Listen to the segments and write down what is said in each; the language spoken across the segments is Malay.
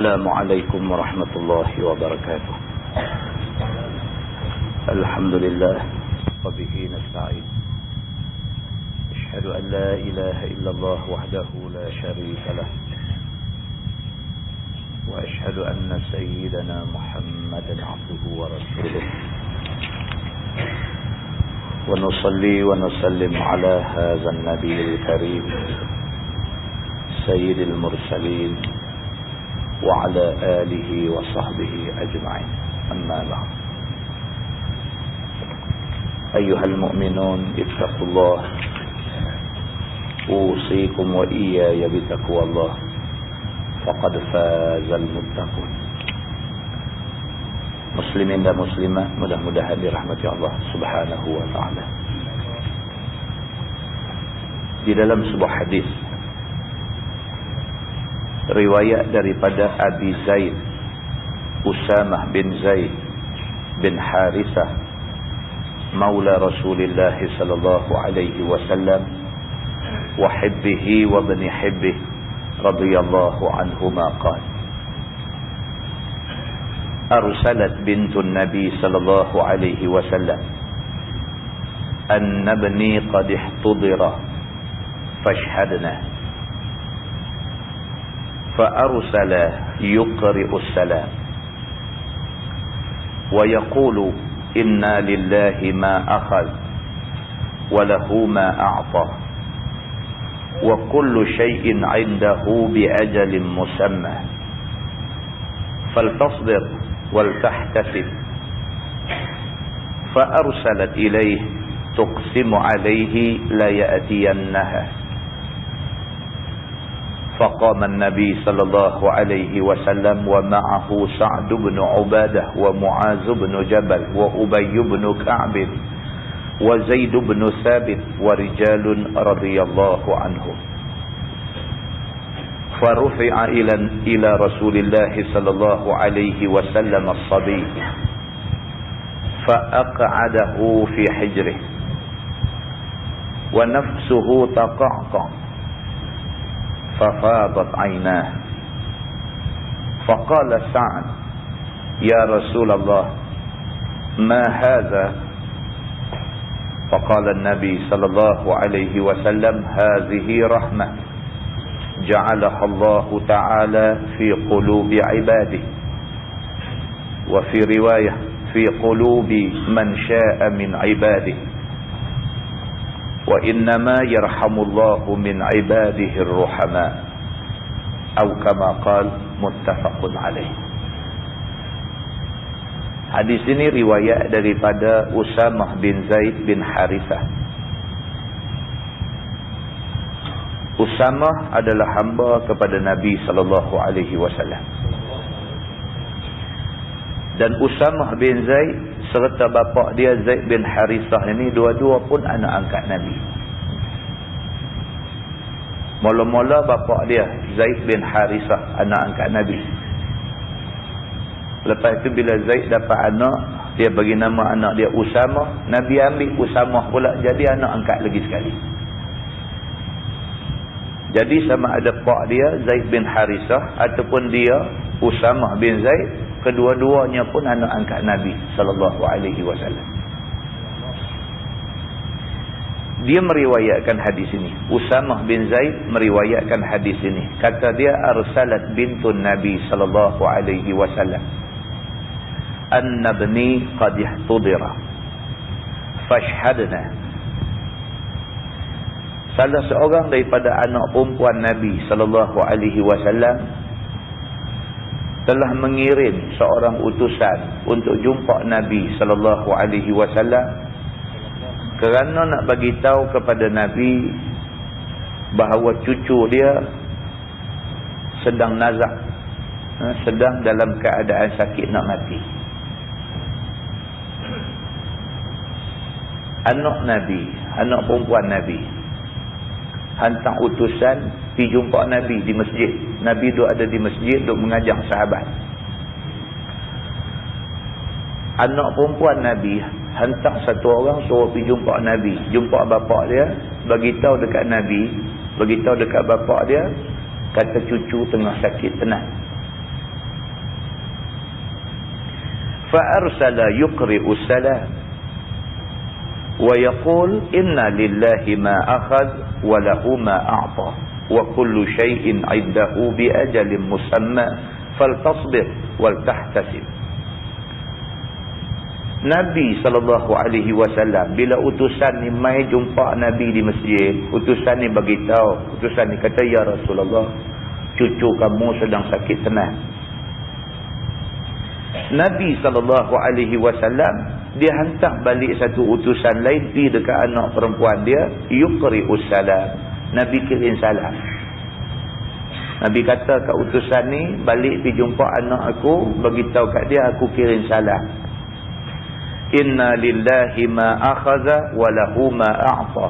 السلام عليكم ورحمة الله وبركاته. الحمد لله وبه نستعين. أشهد أن لا إله إلا الله وحده لا شريك له، وأشهد أن سيدنا محمدا عبده ورسوله، ونصلي ونسلم على هذا النبي الكريم سيد المرسلين وعلى آله وصحبه أجمعين. أما بعد، أيها المؤمنون اتقوا الله، أوصيكم وإياي بتقوى الله، فقد فاز المتقون. Muslimin dan muslimat, mudah-mudahan dirahmati Allah Subhanahu wa taala. Di dalam sebuah hadis riwayat daripada Abi Zaid Usamah bin Zaid bin Harithah maula Rasulullah sallallahu alaihi wasallam wa hibbihi wa bani hibbihi radhiyallahu anhuma qala arsalat bintun nabi sallallahu alaihi wasallam anna ibni qad ihtudira fashhadna فأرسل يقرئ السلام ويقول إنا لله ما أخذ وله ما أعطى وكل شيء عنده بأجل مسمى فلتصبر ولتحتسب. فأرسلت إليه تقسم عليه ليأتينها. فقام النبي صلى الله عليه وسلم ومعه سعد بن عبادة ومعاذ بن جبل وأبي بن كعب وزيد بن ثابت ورجال رضي الله عنهم. فرفع إلى رسول الله صلى الله عليه وسلم الصبي فأقعده في حجره ونفسه تقعقع ففاضت عيناه. فقال سعد يا رسول الله ما هذا؟ فقال النبي صلى الله عليه وسلم هذه رحمة جعلها الله تعالى في قلوب عباده، وفي رواية في قلوب من شاء من عباده، وإنما يرحم الله من عباده الرحماء أو كما قال متفق عليه. Hadis ini riwayat daripada Usamah bin Zaid bin Harithah. Usamah adalah hamba kepada Nabi sallallahu alaihi wasallam. Dan Usamah bin Zaid serta bapa dia Zaid bin Harithah ini dua-dua pun anak angkat Nabi. Mula-mula bapa dia Zaid bin Harithah anak angkat Nabi. Lepas itu bila Zaid dapat anak, dia bagi nama anak dia Usamah. Nabi ambil Usamah pula jadi anak angkat lagi sekali. Jadi sama ada pak dia Zaid bin Harithah ataupun dia Usamah bin Zaid, kedua-duanya pun anak angkat Nabi sallallahu alaihi wasallam. Dia meriwayatkan hadis ini. Usamah bin Zaid meriwayatkan hadis ini. Kata dia arsalat bintun Nabi sallallahu alaihi wasallam anna ibni qad ihtudira fashhadna. Salah seorang daripada anak perempuan Nabi sallallahu alaihi wasallam telah mengirim seorang utusan untuk jumpa Nabi sallallahu alaihi wasallam kerana nak bagi tahu kepada Nabi bahawa cucu dia sedang nazak, sedang dalam keadaan sakit nak mati. Anak Nabi, anak perempuan Nabi hantar utusan pergi jumpa Nabi di masjid. Nabi duk ada di masjid, duk mengajar sahabat. Anak perempuan Nabi hantar satu orang suruh pergi jumpa Nabi, jumpa bapa dia, bagi tahu dekat Nabi, bagi tahu dekat bapa dia, kata cucu tengah sakit tenat. fa arsala yuqri'u salam wa yaqul inna lillahi ma akhadh wa lahu ma a'ta wa kullu shay'in 'indahu bi ajalin musamma faltasbir wal tahtasib. Nabi SAW bila utusan ni mai jumpa Nabi di masjid, utusan ni bagi tahu, utusan ni kata, ya Rasulullah, cucu kamu sedang sakit tenat. Nabi SAW dia hantar balik satu utusan lain pergi dekat anak perempuan dia, yuqri'us salam. Nabi kirim salam. Nabi kata kat utusan ni, balik pergi jumpa anak aku, bagi tahu kat dia aku kirim salam. Inna lillahi ma akhadha wa lahu ma a'ta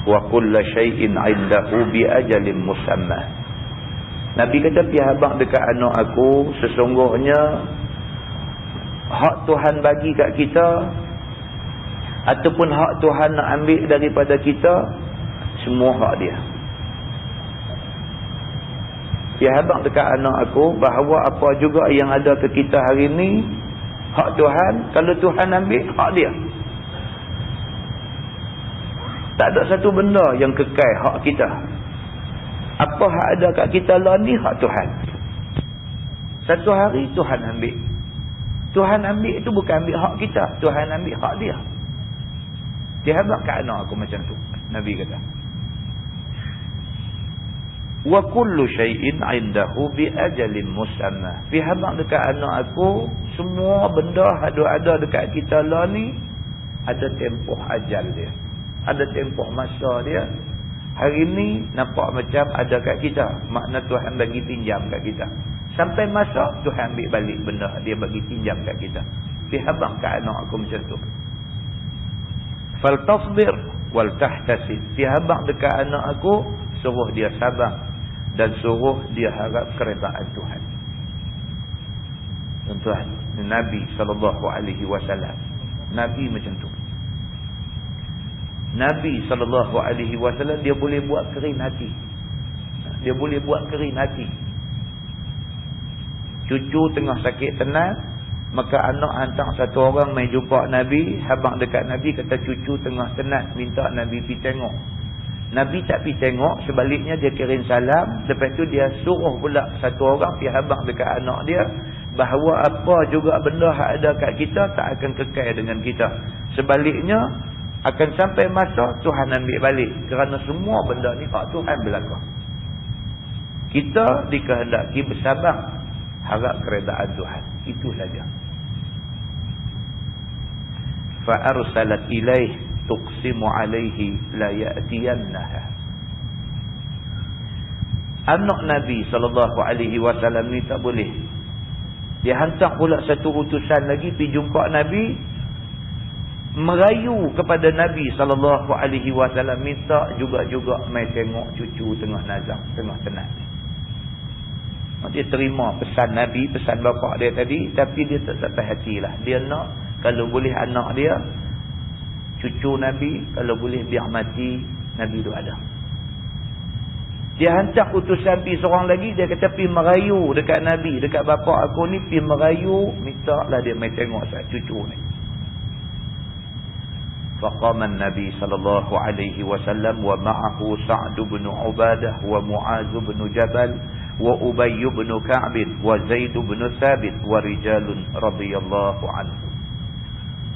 wa kullu shay'in 'indahu bi ajalin musamma. Nabi kata pi habaq dekat anak aku, sesungguhnya hak Tuhan bagi kat kita ataupun hak Tuhan nak ambil daripada kita, semua hak dia. Pi habaq dekat anak aku bahawa apa juga yang ada ke kita hari ni, hak Tuhan, kalau Tuhan ambil, hak dia. Tak ada satu benda yang kekal hak kita. Apa hak ada kat kita lah ni, hak Tuhan. Satu hari Tuhan ambil. Tuhan ambil itu bukan ambil hak kita. Tuhan ambil hak dia. Dia habaq kat anak aku macam tu. Nabi kata. Wa kullu shay'in 'indahu bi ajalin musamma. Fi habaq dekat anak aku, semua benda ada dekat kita lah ni ada tempoh ajal dia. Ada tempoh masa dia. Hari ni nampak macam ada kat kita, makna Tuhan bagi pinjam kat kita. Sampai masa Tuhan ambil balik benda dia bagi pinjam kat kita. Fi habaq kat anak aku macam tu. Fal tasbir wal tahtasib. Fi habaq dekat anak aku, suruh dia sabar dan suruh dia harap keredaan Tuhan. Tuan-tuan, Nabi SAW, Nabi macam tu. Nabi SAW dia boleh buat kering hati. Dia boleh buat kering hati. Cucu tengah sakit tenat, maka anak hantar satu orang mai jumpa Nabi, habaq dekat Nabi, kata cucu tengah tenat, minta Nabi pergi tengok. Nabi tak pergi tengok, sebaliknya dia kirim salam. Lepas tu dia suruh pula satu orang pergi habaq dekat anak dia, bahawa apa juga benda yang ada kat kita tak akan kekal dengan kita. Sebaliknya akan sampai masa Tuhan ambil balik, kerana semua benda ni hak Tuhan belaka. Kita dikehendaki bersabar, harap keredaan Tuhan. Itu saja. Fa arsalat ilaihi tuqsimu alaihi la ya'tiyannaha. Anak Nabi SAW ni tak boleh. Dia hantar pula satu utusan lagi pergi jumpa Nabi, merayu kepada Nabi SAW, minta juga mai tengok cucu tengah nazak, tengah tenat. Dia terima pesan Nabi, pesan bapa dia tadi, tapi dia tak sampai hatilah. Dia nak kalau boleh anak dia, cucu Nabi, kalau boleh biar mati, Nabi tu ada. Dia hantar utusan pergi seorang lagi, dia kata pergi merayu dekat Nabi, dekat bapa aku ni, pergi merayu, minta lah dia mai tengok cucu ni. Faqama an-Nabi sallallahu alaihi wasallam wa ma'ahu Sa'd bin Ubadah wa Mu'az bin Jabal wa Ubay bin Ka'b wa Zaid bin Thabit wa rijalun radhiyallahu anhu.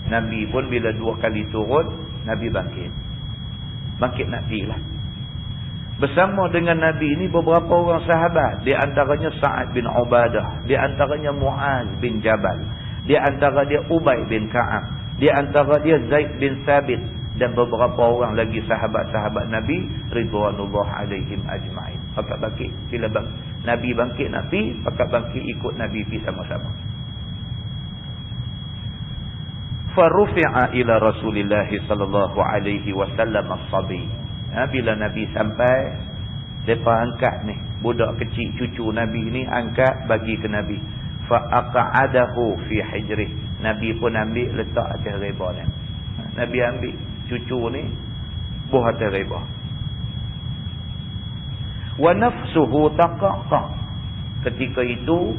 Nabi pun bila dua kali turun, Nabi bangkit. Bangkit nak pergi lah. Bersama dengan Nabi ini beberapa orang sahabat. Di antaranya Sa'ad bin Ubadah. Di antaranya Mu'az bin Jabal. Di antara dia Ubay bin Ka'ab. Di antara dia Zaid bin Thabit. Dan beberapa orang lagi sahabat-sahabat Nabi ridwanullah alaihim ajma'in. Pakat bangkit. Bila Nabi bangkit nak pergi, pakat bangkit ikut Nabi pergi sama-sama. Farufi'a ila Rasulillah sallallahu alaihi wasallam as-sabi. Bila Nabi sampai, depa angkat ni budak kecil cucu Nabi ni, angkat bagi ke Nabi. Fa aq'adahu fi hijrih. Nabi pun ambil letak atas reba ni. Nabi ambil cucu ni buah atas reba. Wa nafsuhu taqaqa. Ketika itu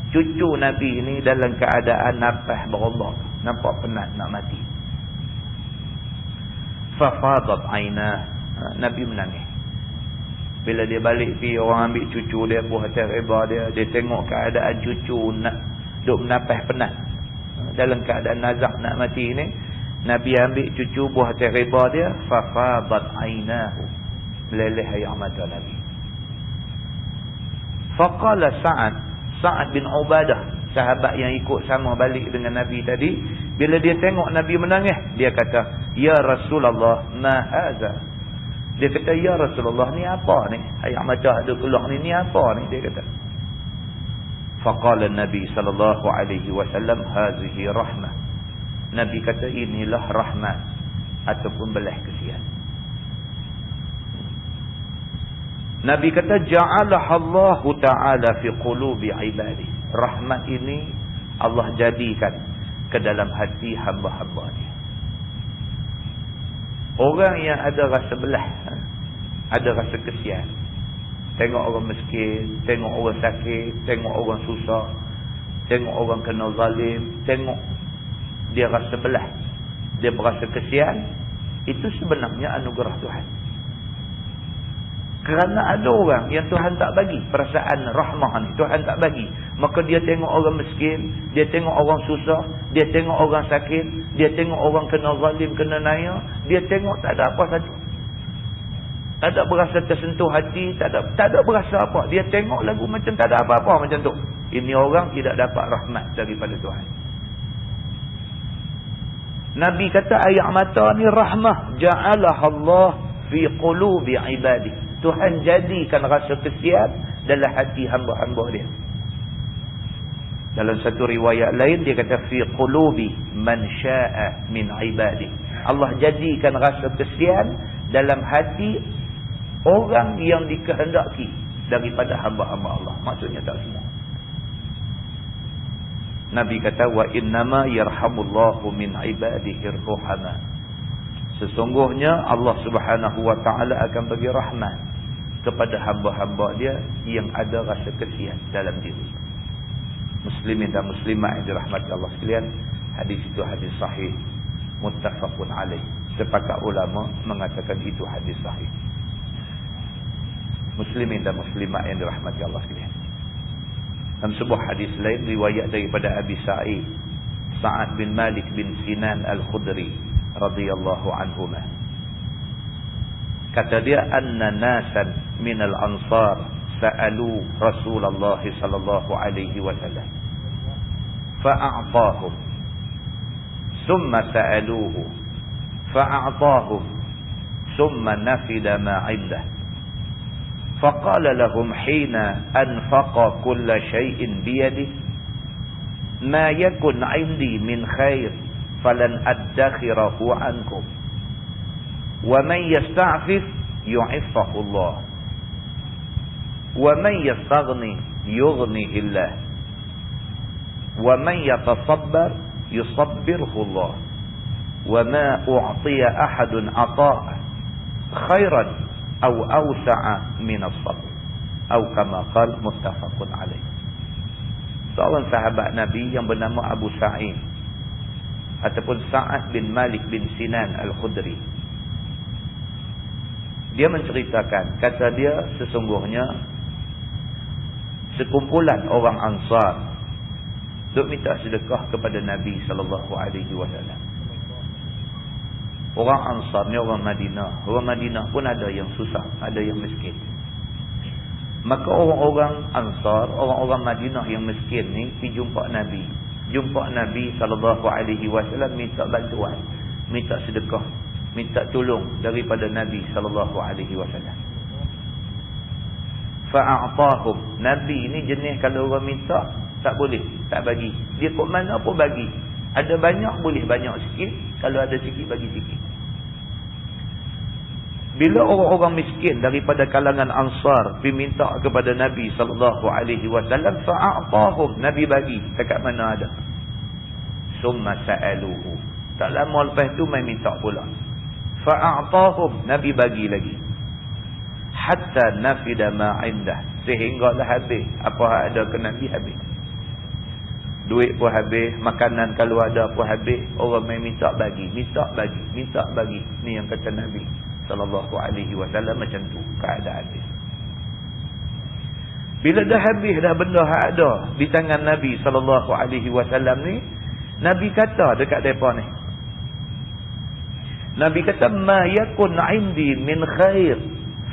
cucu Nabi ini dalam keadaan nafas berubah, nampak penat nak mati. Fafadat ainah, Nabi menangis. Bila dia balik pergi, orang ambil cucu dia, buah atas reba dia tengok keadaan cucu nak duk menafas penat dalam keadaan nazak nak mati ni. Nabi ambil cucu buah atas reba dia, fafadat ainahu, meleleh air mata Nabi. Faqala Sa'ad bin Ubadah, sahabat yang ikut sama balik dengan Nabi tadi, bila dia tengok Nabi menangis, dia kata, ya Rasulullah, ma hadza. Dia kata, ya Rasulullah, ni apa ni? Air mata ada keluar ni apa ni? Dia kata. Faqala Nabi sallallahu alaihi wasallam, hazihi rahmah. Nabi kata, inilah rahmat ataupun belas kasihan. Nabi kata, ja'alahallahu ta'ala fi qulubi ibadi. Rahmat ini Allah jadikan ke dalam hati hamba-hamba dia. Orang yang ada rasa belah, ada rasa kesian, tengok orang miskin, tengok orang sakit, tengok orang susah, tengok orang kena zalim, tengok dia rasa belah, dia berasa kesian, itu sebenarnya anugerah Tuhan. Kerana ada orang yang Tuhan tak bagi perasaan rahmah ni, Tuhan tak bagi, maka dia tengok orang miskin, dia tengok orang susah, dia tengok orang sakit, dia tengok orang kena zalim, kena naya, dia tengok tak ada apa saja, tak ada berasa tersentuh hati, tak ada berasa apa, dia tengok lagu macam tak ada apa-apa macam tu. Ini orang tidak dapat rahmat daripada Tuhan. Nabi kata, air mata ni rahmah, ja'alahallah fi qulubi ibadi. Tuhan jadikan rasa kesian dalam hati hamba-hamba dia. Dalam satu riwayat lain dia kata, fi qulubi man syaa min ibadi. Allah jadikan rasa kesian dalam hati orang yang dikehendaki daripada hamba-hamba Allah. Maksudnya tak semua. Nabi kata, wa innama yarhamullahu min ibadihi ar-ruhama. Sesungguhnya Allah Subhanahu wa taala akan bagi rahmat kepada hamba-hamba dia yang ada rasa kesian dalam diri. Muslimin dan muslimat yang dirahmati Allah sekalian, hadis itu hadis sahih, muttafaqun alaih. Sepakat ulama mengatakan itu hadis sahih. Muslimin dan muslimat yang dirahmati Allah sekalian. Dalam sebuah hadis lain riwayat daripada Abi Sa'ad bin Malik bin Sinan Al-Khudri radhiyallahu anhuma, kata dia, anna nasan minal ansar sa'alu Rasulullah sallallahu alaihi wasallam fa'a'tahum thumma sa'aluhu fa'a'tahum thumma nafida ma 'indah faqala lahum hina anfaqa kulla shay'in biyadihi ma yakun 'indi min khair falan addakhirahu ankum wa man yasta'fif yu'iffahu Allah wa man yastaghni yughnihi Allah wa man yatasabbar yusabbirhu Allah wa ma u'tiya ahadun ata'a khairan aw awsa'a min as-sabr atau kama qala muttafaqun alaih. Seorang sahabat Nabi yang bernama Abu Sa'id ataupun Sa'ad bin Malik bin Sinan Al-Khudri, dia menceritakan, kata dia, sesungguhnya sekumpulan orang Ansar duk minta sedekah kepada Nabi sallallahu alaihi wasallam. Orang Ansar ni orang Madinah. Orang Madinah pun ada yang susah, ada yang miskin. Maka orang-orang Ansar, orang-orang Madinah yang miskin ni pergi jumpa Nabi. Jumpa Nabi sallallahu alaihi wasallam, minta bantuan, minta sedekah, minta tolong daripada Nabi sallallahu alaihi wasallam. Fa'a'tahum. Nabi ni jenis kalau orang minta tak boleh, tak bagi. Dia kok mana pun bagi. Ada banyak boleh banyak sikit, kalau ada sikit bagi sikit. Bila orang-orang miskin daripada kalangan Ansar pergi minta kepada Nabi sallallahu alaihi wasallam, fa'a'tahum, Nabi bagi dekat mana ada. Summa sa'aluhu. Tak lama lepas tu mai minta pula. Fa'a'tahum, Nabi bagi lagi. Hatta nafida ma 'indah, sehinggalah habis apa ada ke Nabi habis. Duit pun habis, makanan kalau ada pun habis, orang main minta bagi. Ni yang kata Nabi sallallahu alaihi wasallam, macam tu keadaan dia. Bila dah habis dah benda yang ada di tangan Nabi sallallahu alaihi wasallam ni, Nabi kata dekat depa ni. Nabi kata, "Ma yakun 'indi min khair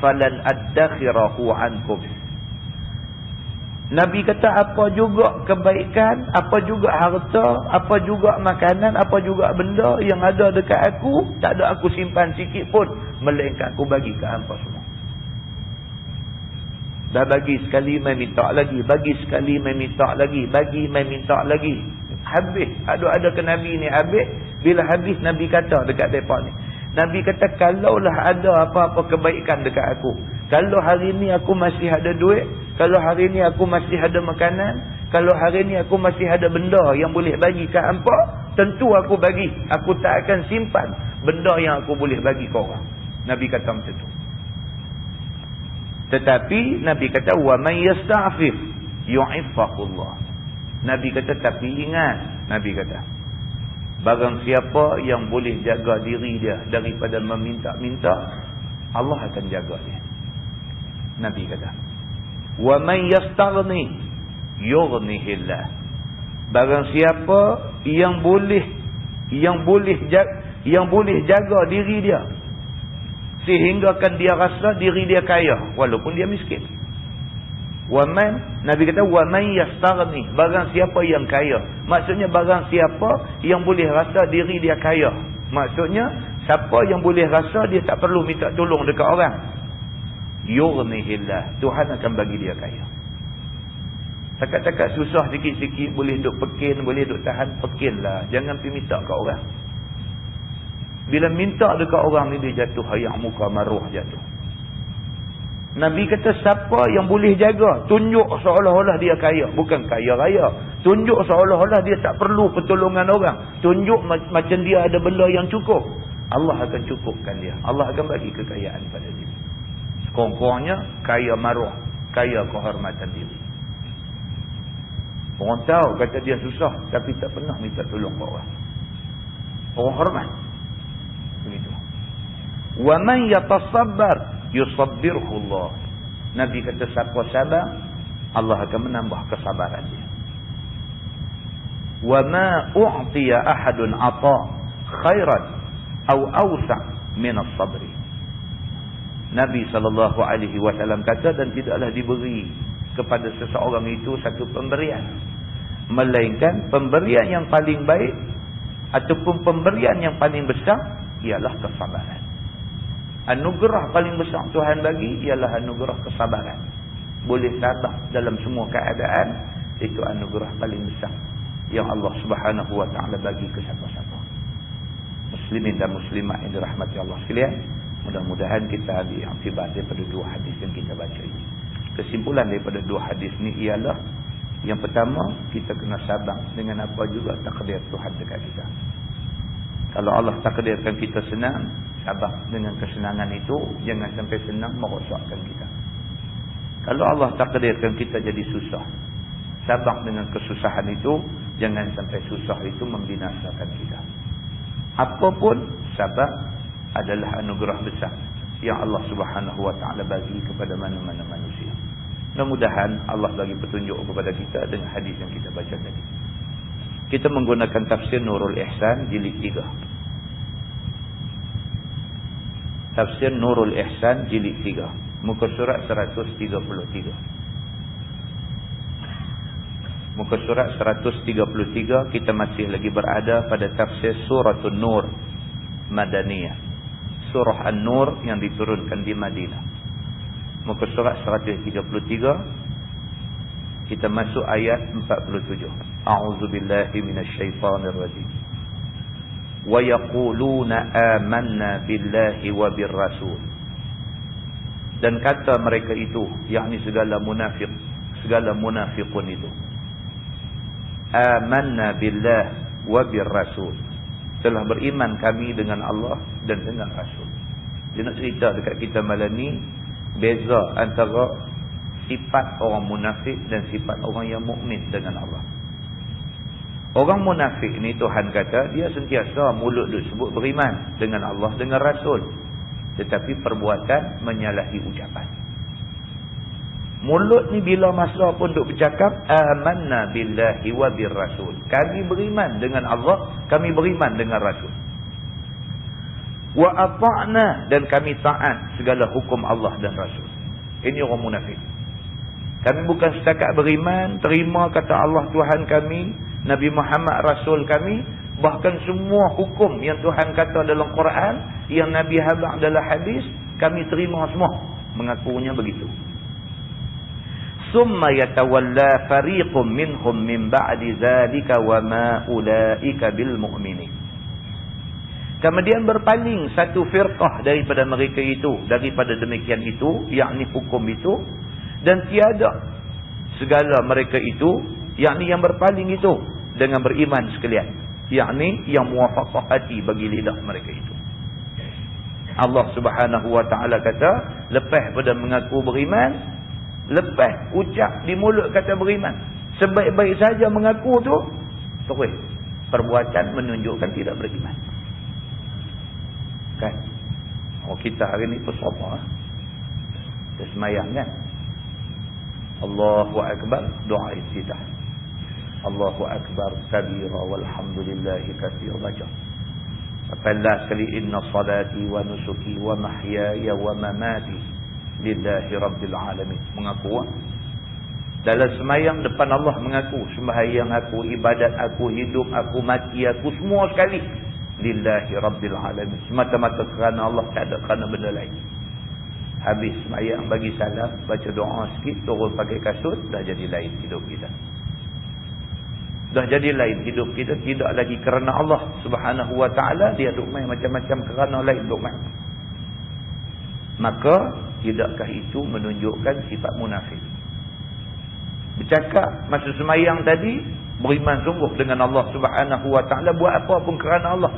falan addakhirahu 'ankum." Nabi kata, apa juga kebaikan, apa juga harta, apa juga makanan, apa juga benda yang ada dekat aku, tak ada aku simpan sikit pun, melainkan aku bagi ke hampa semua. Dah bagi sekali, mai minta lagi. Bagi sekali, mai minta lagi. Bagi, mai minta lagi. Habis. Ada ke Nabi ni habis. Bila habis, Nabi kata dekat mereka ni. Nabi kata, kalaulah ada apa-apa kebaikan dekat aku. Kalau hari ni aku masih ada duit. Kalau hari ni aku masih ada makanan. Kalau hari ni aku masih ada benda yang boleh bagi ke hampa, tentu aku bagi. Aku tak akan simpan benda yang aku boleh bagi ke orang. Nabi kata macam tu. Tetapi Nabi kata, wa man yasta'fif yu'iffahullah. Nabi kata, tapi ingat, Nabi kata, barang siapa yang boleh jaga diri dia daripada meminta-minta, Allah akan jaga dia. Nabi kata, wa man yastaghni yughnihillah. Barang siapa yang boleh jaga diri dia sehinggakan dia rasa diri dia kaya walaupun dia miskin. Waman, Nabi kata, waman yastaghni, barang siapa yang kaya. Maksudnya barang siapa yang boleh rasa diri dia kaya. Maksudnya siapa yang boleh rasa dia tak perlu minta tolong dekat orang, yughnihillah, Tuhan akan bagi dia kaya. Takat-takat susah sikit-sikit boleh duk pekin, boleh duk tahan, pekinlah. Jangan pergi minta kat orang. Bila minta dekat orang ni, dia jatuh ayak muka, maruh jatuh. Nabi kata, siapa yang boleh jaga, tunjuk seolah-olah dia kaya. Bukan kaya raya. Tunjuk seolah-olah dia tak perlu pertolongan orang. Tunjuk macam dia ada benda yang cukup. Allah akan cukupkan dia. Allah akan bagi kekayaan pada dia. Sekurang-kurangnya, kaya maruh, kaya kehormatan diri. Orang tahu kata dia susah, tapi tak pernah minta tolong ke orang. Orang hormat. Begitu. Wa man yatasabbar yusabbirhu Allah. Nabi kata, siapa sabar, Allah akan menambah kesabaran dia. Wa ma u'tiya ahadun ata khairan aw awsa' min as-sabri. Nabi SAW kata, dan tidaklah diberi kepada seseorang itu satu pemberian, melainkan pemberian yang paling baik ataupun pemberian yang paling besar ialah kesabaran. Anugerah paling besar Tuhan bagi ialah anugerah kesabaran. Boleh sabar dalam semua keadaan, itu anugerah paling besar yang Allah Subhanahu wa taala bagi ke siapa-siapa. Muslimin dan muslimat yang dirahmati Allah sekalian, mudah-mudahan kita ambil akibat daripada dua hadis yang kita baca ini. Kesimpulan daripada dua hadis ni ialah, yang pertama, kita kena sabar dengan apa juga takdir Tuhan dekat kita. Kalau Allah takdirkan kita senang, sabar dengan kesenangan itu. Jangan sampai senang merosakkan kita. Kalau Allah takdirkan kita jadi susah, sabar dengan kesusahan itu. Jangan sampai susah itu membinasakan kita. Apapun, sabar adalah anugerah besar yang Allah Subhanahu wa taala bagi kepada mana-mana manusia. Mudah-mudahan Allah bagi petunjuk kepada kita dengan hadis yang kita baca tadi. Kita menggunakan tafsir Nurul Ihsan jilid 3. Tafsir Nurul Ihsan jilid 3, muka surat 133. Muka surat 133, kita masih lagi berada pada tafsir Suratul Nur Madaniyah. Surah An-Nur yang diturunkan di Madinah. Muka surat 133, kita masuk ayat 47. A'udzubillahi minasyaitonirrajim. Wa yaquluna amanna billahi wa birrasul. Dan kata mereka itu, yakni segala munafiqun itu, amanna billah wa birrasul, telah beriman kami dengan Allah dan dengan Rasul. Dia nak cerita dekat kita malam ni, beza antara sifat orang munafik dan sifat orang yang mukmin dengan Allah. Orang munafik ni Tuhan kata dia sentiasa mulut duk sebut beriman dengan Allah, dengan Rasul, tetapi perbuatan menyalahi ucapan. Mulut ni bila masa pun duk bercakap amanna billahi wa bir rasul, kami beriman dengan Allah, kami beriman dengan Rasul. Wa ata'na, dan kami taat segala hukum Allah dan Rasul. Ini orang munafik. Kami bukan setakat beriman, terima kata Allah Tuhan kami, Nabi Muhammad Rasul kami, bahkan semua hukum yang Tuhan kata dalam Quran, yang Nabi habaq dalam hadis, kami terima semua. Mengakunya begitu. Summa yatawalla fariqum minhum min ba'di zalika wa ma ulaika bil mu'minin. Kemudian berpaling satu firqah daripada mereka itu, daripada demikian itu, yakni hukum itu, dan tiada segala mereka itu, yakni yang berpaling itu, dengan beriman sekalian, yakni yang muwafaqah hati bagi lidah mereka itu. Allah Subhanahu wa taala kata, lepas pada mengaku beriman, lepas ucap di mulut kata beriman, sebaik-baik saja mengaku tu, terus perbuatan menunjukkan tidak beriman. Kan? Oh, kita hari ni bersopa, kita semayang kan, Allahu Akbar, doa iftitah, Allahu Akbar kabira walhamdulillahi katsira, baca apabila sekali inna salati wa nusuki wa mahyaya wa mamati lillahi rabbil alamin. Mengaku dalam semayang depan Allah, mengaku sembahyang aku, ibadat aku, hidup aku, mati aku, semua sekali lillahi rabbil alamin, semata-mata kerana Allah, tak ada kerana benda lain. Habis semayang, bagi salam, baca doa sikit, turun pakai kasut, dah jadi lain hidup kita. Dah jadi lain hidup kita, tidak lagi kerana Allah Subhanahu wa taala, dia duk main macam-macam kerana lain duk main. Maka tidakkah itu menunjukkan sifat munafik? Bercakap masa semayang tadi beriman sungguh dengan Allah Subhanahu wa taala, buat apa pun kerana Allah.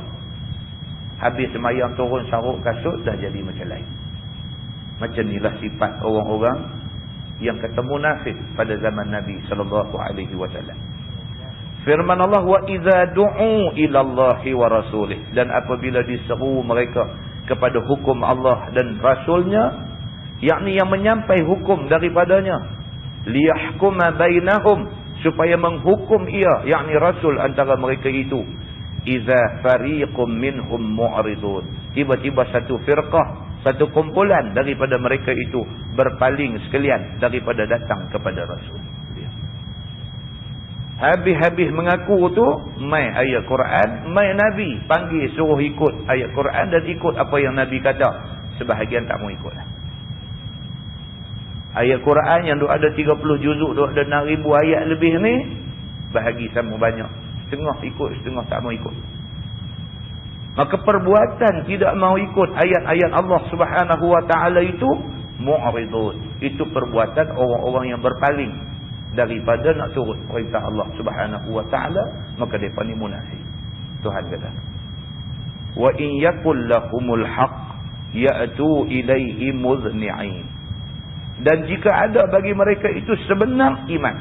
Habis semayang turun saruk kasut, dah jadi macam lain. Macam inilah sifat orang-orang yang kata munafik pada zaman Nabi sallallahu alaihi wasallam. Firman Allah, wa idza du'u ila Allahi wa rasulih, dan apabila diseru mereka kepada hukum Allah dan Rasulnya, yakni yang menyampai hukum daripadanya, liyahkuma bainahum, supaya menghukum ia, yakni Rasul, antara mereka itu, idza fariqum minhum mu'ridun, tiba-tiba satu firqah, satu kumpulan daripada mereka itu berpaling sekalian daripada datang kepada Rasul. Habis-habis mengaku tu, mai ayat Quran, mai Nabi panggil suruh ikut ayat Quran dan ikut apa yang Nabi kata, sebahagian tak mau ikut. Ayat Quran yang ada 30 juzuk, ada 6,000 ayat lebih ni, bahagi sama banyak, setengah ikut, setengah tak mau ikut. Maka perbuatan tidak mau ikut ayat-ayat Allah Subhanahu wa taala itu mu'ridun, itu perbuatan orang-orang yang berpaling daripada nak turut perintah Allah Subhanahu wa taala, maka depa ni munafik. Tuhan kata, wa in yakul lahumul haqq ya'tu ilaihi muzni'in, dan jika ada bagi mereka itu sebenar iman,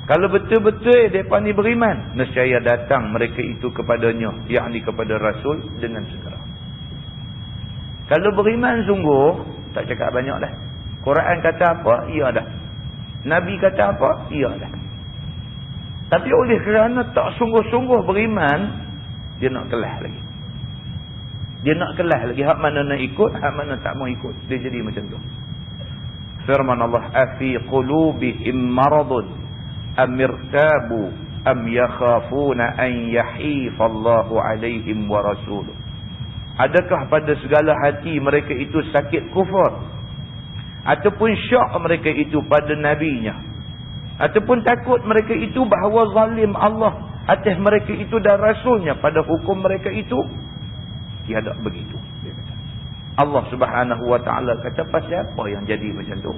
kalau betul-betul depa ni beriman, nescaya datang mereka itu kepadanya, yakni kepada Rasul, dengan segera. Kalau beriman sungguh, tak cakap banyak dah. Quran kata apa? Iya dah. Nabi kata apa? Iya dah. Tapi oleh kerana tak sungguh-sungguh beriman, dia nak kelah lagi. Dia nak kelah lagi. Hak mana nak ikut, hak mana tak mau ikut. Dia jadi macam tu. Firman Allah, afi qulubihim maradun am irtabu am yakhafuna an yahifallahu alaihim wa rasuluh. Adakah pada segala hati mereka itu sakit kufur, ataupun syak mereka itu pada nabinya, ataupun takut mereka itu bahawa zalim Allah atas mereka itu dan Rasulnya pada hukum mereka itu? Tiada begitu. Allah Subhanahu wa ta'ala kata, pasal apa yang jadi macam tu?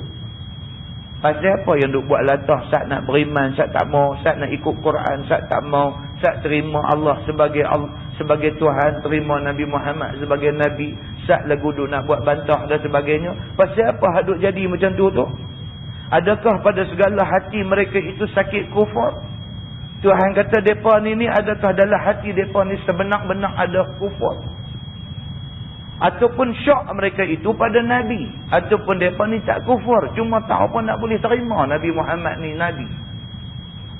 Pasal apa yang duk buat latah, saat nak beriman, saat tak mau, saat nak ikut Quran, saat tak mau, saat terima Allah sebagai Tuhan, terima Nabi Muhammad sebagai Nabi, saat lagu duk nak buat bantah dan sebagainya. Pasal apa hak duk jadi macam tu tu? Adakah pada segala hati mereka itu sakit kufur? Tuhan kata mereka ni adakah dalam hati mereka ni sebenar-benar ada kufur? Ataupun syak mereka itu pada Nabi. Ataupun mereka ni tak kufur. Cuma tak apa nak boleh terima Nabi Muhammad ni Nabi.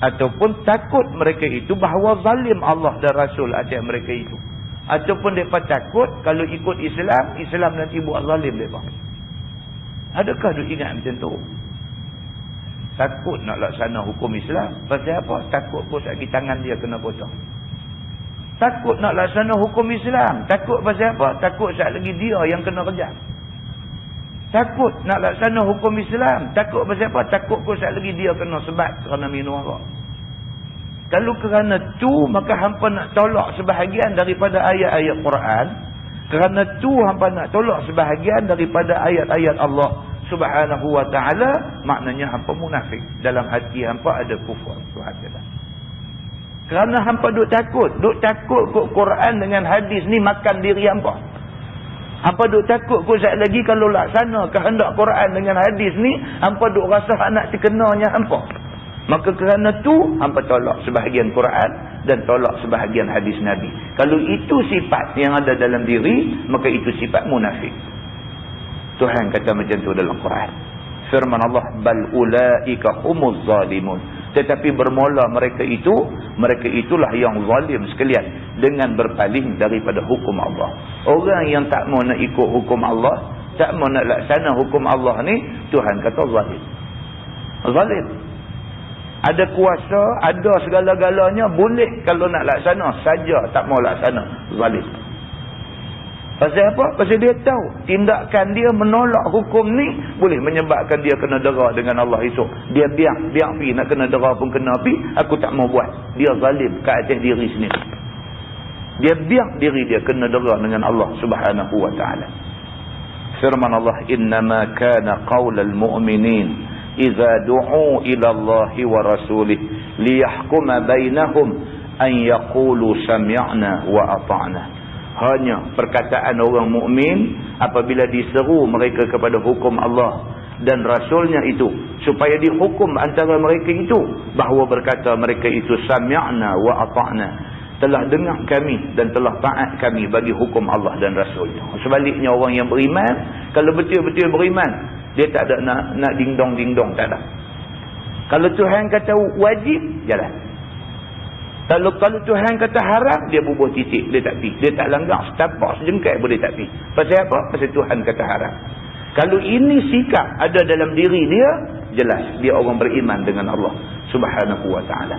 Ataupun takut mereka itu bahawa zalim Allah dan Rasul atas mereka itu. Ataupun mereka takut kalau ikut Islam, Islam nanti buat zalim mereka. Adakah duk ingat macam tu? Takut nak laksana hukum Islam. Pasal apa? Takut pun lagi tangan dia kena potong. Takut nak laksana hukum Islam. Takut pasal apa? Takut saat lagi dia yang kena kejam. Takut nak laksana hukum Islam. Takut pasal apa? Takut pun saat lagi dia kena sebat kerana minum arak. Kalau kerana tu, maka hampa nak tolak sebahagian daripada ayat-ayat Quran. Kerana tu hampa nak tolak sebahagian daripada ayat-ayat Allah Subhanahu wa ta'ala, maknanya hampa munafik. Dalam hati hampa ada kufur. Tuhan kata. Kerana hampa duk takut kot Quran dengan hadis ni makan diri hampa. Hampa duk takut kot sekali lagi kalau laksana kehendak Quran dengan hadis ni, hampa duk rasa nak terkenanya hampa. Maka kerana tu hampa tolak sebahagian Quran dan tolak sebahagian hadis Nabi. Kalau itu sifat yang ada dalam diri, maka itu sifat munafik. Tuhan kata macam tu dalam Quran. Firman Allah, bal ulaika humuz zalimun. Tetapi bermula mereka itulah yang zalim sekalian dengan berpaling daripada hukum Allah. Orang yang tak mau nak ikut hukum Allah, tak mau nak laksana hukum Allah ni, Tuhan kata zalim. Zalim. Ada kuasa, ada segala-galanya, boleh kalau nak laksana saja, tak mau laksana, zalim. Pasal apa? Pasal dia tahu tindakan dia menolak hukum ni boleh menyebabkan dia kena dera dengan Allah esok. Dia biar pergi nak kena dera pun kena pergi, aku tak mau buat. Dia zalim ke atas diri sendiri. Dia biar diri dia kena dera dengan Allah Subhanahu wa ta'ala. Firman Allah, innama kana qaulal mu'minin idza du'u ila Allah wa rasulih liyahkuma bainahum an yaqulu sami'na wa ata'na. Hanya perkataan orang mukmin apabila diseru mereka kepada hukum Allah dan Rasulnya itu, supaya dihukum antara mereka itu, bahawa berkata mereka itu sami'na wa ata'na, telah dengar kami dan telah taat kami bagi hukum Allah dan Rasulnya. Sebaliknya orang yang beriman, kalau betul-betul beriman, dia tak ada nak ding-dong, tak ada. Kalau Tuhan kata wajib, jalan. Kalau Tuhan kata haram, dia bubuh titik, dia tak pergi. Dia tak langgar setapak sejengkal boleh tak pergi. Pasal apa? Pasal Tuhan kata haram. Kalau ini sikap ada dalam diri dia, jelas dia orang beriman dengan Allah Subhanahu wa ta'ala.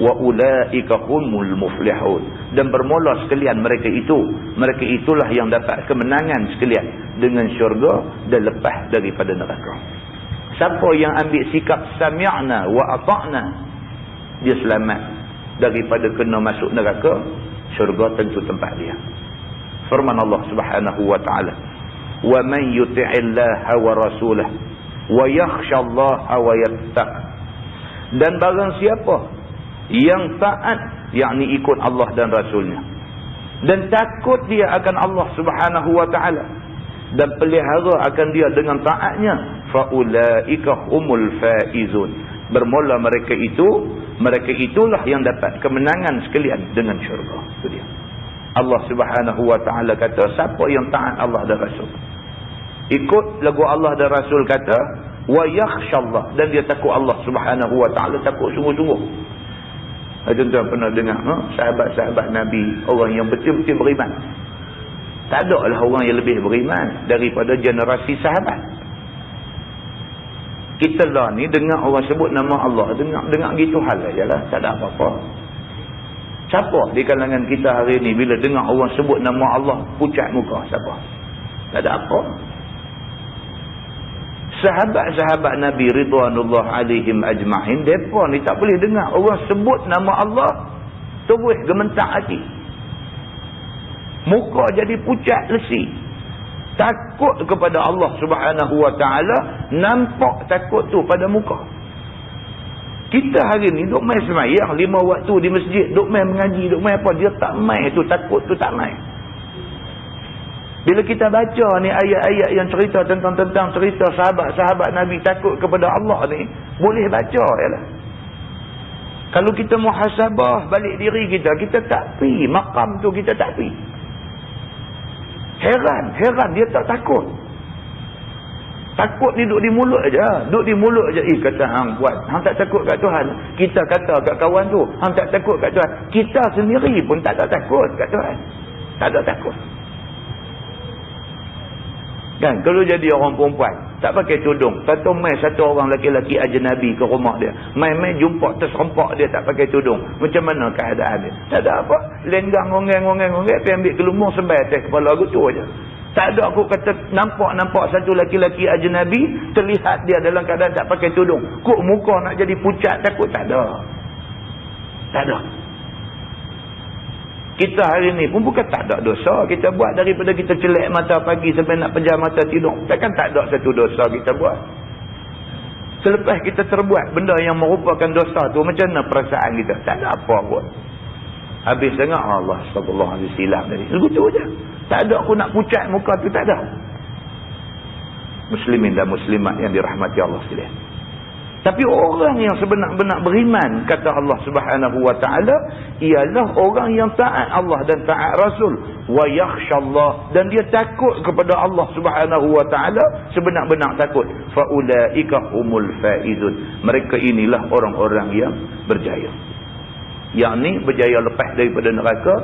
Wa ulaika humul muflihun. Dan bermula sekalian mereka itulah yang dapat kemenangan sekalian dengan syurga dan lepas daripada neraka. Siapa yang ambil sikap sami'na wa ata'na, dia selamat daripada kena masuk neraka, syurga tentu tempat dia. Firman Allah Subhanahu wa ta'ala, wa man yuti'illaha wa rasulah wa yakhshallaha wa yattaq. Dan barang siapa yang taat, yakni ikut Allah dan Rasulnya, dan takut dia akan Allah Subhanahu wa ta'ala, dan pelihara akan dia dengan taatnya, fa ulaika humul faizun. Bermula mereka itulah yang dapat kemenangan sekalian dengan syurga. Itu dia. Allah Subhanahu wa ta'ala kata, siapa yang taat Allah dan Rasul, ikut lagu Allah dan Rasul kata, wa yakhshallah, dan dia takut Allah Subhanahu wa ta'ala, takut sungguh-sungguh. Tuan-tuan pernah dengar sahabat-sahabat Nabi, orang yang betul-betul beriman. Tak ada lah orang yang lebih beriman daripada generasi sahabat. Kita lah ni dengar orang sebut nama Allah, dengar gitu hal aja lah, tak ada apa-apa. Siapa di kalangan kita hari ni bila dengar orang sebut nama Allah pucat muka? Siapa? Tak ada apa. Sahabat-sahabat Nabi ridwanullah alaihim ajma'in, mereka ni tak boleh dengar orang sebut nama Allah terus gementak hati, muka jadi pucat lesi. Takut kepada Allah Subhanahu wa ta'ala, nampak takut tu pada muka. Kita hari ni duk main semayang 5 waktu di masjid, duk main mengaji, duk main apa, dia tak main tu, takut tu tak main. Bila kita baca ni ayat-ayat yang cerita tentang cerita sahabat-sahabat Nabi takut kepada Allah ni, boleh baca ialah. Kalau kita muhasabah balik diri kita, kita tak pi. Makam tu kita tak pi. Heran dia tak takut. Takut ni duduk di mulut aja. Duduk di mulut aja. Kata hang buat. Hang tak takut kat Tuhan. Kita kata kat kawan tu, hang tak takut kat Tuhan. Kita sendiri pun tak ada takut kat Tuhan. Tak ada takut. Kan kalau jadi orang perempuan tak pakai tudung, tahu mai satu orang lelaki-lelaki ajnabi ke rumah dia, mai jumpa terserempak dia tak pakai tudung, macam mana keadaan dia? Tak ada apa, lenggang ngongeng pergi ambil gelumung sembai atas kepala gitu aja. Tak ada aku kata nampak satu lelaki-lelaki ajnabi terlihat dia dalam keadaan tak pakai tudung, kok muka nak jadi pucat takut? Tak ada. Kita hari ni pun bukan tak ada dosa kita buat daripada kita celak mata pagi sampai nak pejam mata tidur. Takkan tak ada satu dosa kita buat. Selepas kita terbuat benda yang merupakan dosa tu, macam mana perasaan kita? Tak ada apa buat. Habis dengar Allah sallallahu alaihi wasallam tadi. Begitu aja. Tak ada aku nak pucat muka tu, tak ada. Muslimin dan muslimat yang dirahmati Allah sekalian. Tapi orang yang sebenar-benar beriman, kata Allah Subhanahu wa taala, ialah orang yang taat Allah dan taat Rasul, wa yakhshallah, dan dia takut kepada Allah Subhanahu wa taala sebenar-benar takut. Fa ulaika humul faizun. Mereka inilah orang-orang yang berjaya. Yang ni berjaya lepas daripada neraka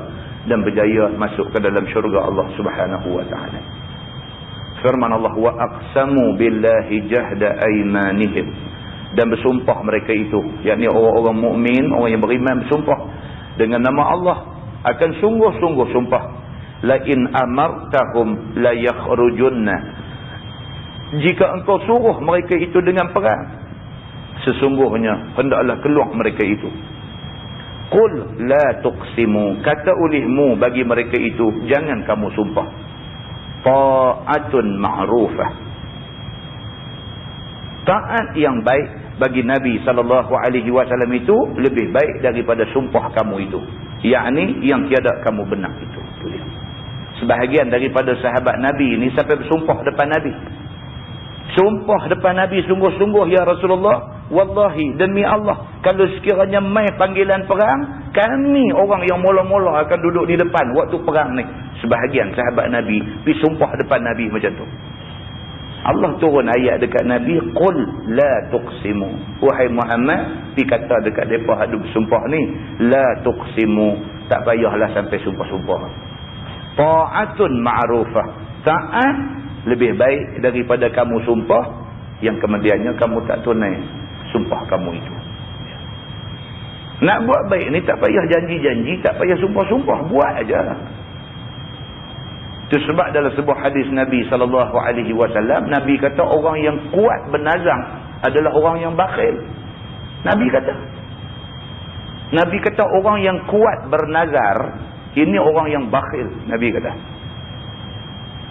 dan berjaya masuk ke dalam syurga Allah Subhanahu wa taala. Firman Allah, wa aqsamu billahi jahda aymanihim. Dan bersumpah mereka itu, yakni orang-orang mukmin, orang yang beriman bersumpah dengan nama Allah, akan sungguh-sungguh sumpah, la in amartahum la yakhrujunna. Jika engkau suruh mereka itu dengan perang, sesungguhnya hendaklah keluar mereka itu. Qul la tuqsimu, kata olehmu bagi mereka itu, jangan kamu sumpah. Ta'atun ma'rufah, taat yang baik bagi Nabi SAW itu lebih baik daripada sumpah kamu itu, yakni yang tiada kamu benar itu. Sebahagian daripada sahabat Nabi ini sampai bersumpah depan Nabi. Sumpah depan Nabi sungguh-sungguh, ya Rasulullah, wallahi demi Allah, kalau sekiranya mai panggilan perang, kami orang yang mula-mula akan duduk di depan waktu perang ni. Sebahagian sahabat Nabi pergi sumpah depan Nabi macam tu. Allah turun ayat dekat Nabi, qul la tuqsimu, wahai Muhammad, pi kata dekat depa hadu bersumpah ni, la tuqsimu, tak payahlah sampai sumpah-sumpah. Ta'atun ma'rufah, taat lebih baik daripada kamu sumpah yang kemudiannya kamu tak tunai sumpah kamu itu. Nak buat baik ni tak payah janji-janji, tak payah sumpah-sumpah, buat aja. Itu sebab dalam sebuah hadis Nabi SAW, Nabi kata orang yang kuat bernazar adalah orang yang bakhil. Nabi kata orang yang kuat bernazar, ini orang yang bakhil. Nabi kata,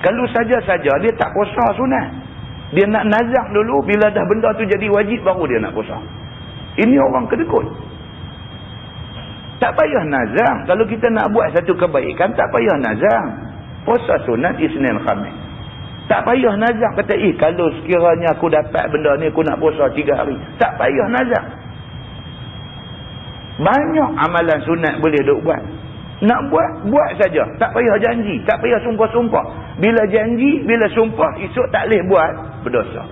kalau saja-saja dia tak puasa sunat, dia nak nazar dulu, bila dah benda tu jadi wajib baru dia nak puasa. Ini orang kedekut. Tak payah nazar. Kalau kita nak buat satu kebaikan, tak payah nazar. Puasa sunat Isnin Khamis. Tak payah nazar kata, kalau sekiranya aku dapat benda ni, aku nak puasa 3 hari. Tak payah nazar. Banyak amalan sunat boleh duk buat. Nak buat saja. Tak payah janji. Tak payah sumpah-sumpah. Bila janji, bila sumpah, esok tak boleh buat, berdosa.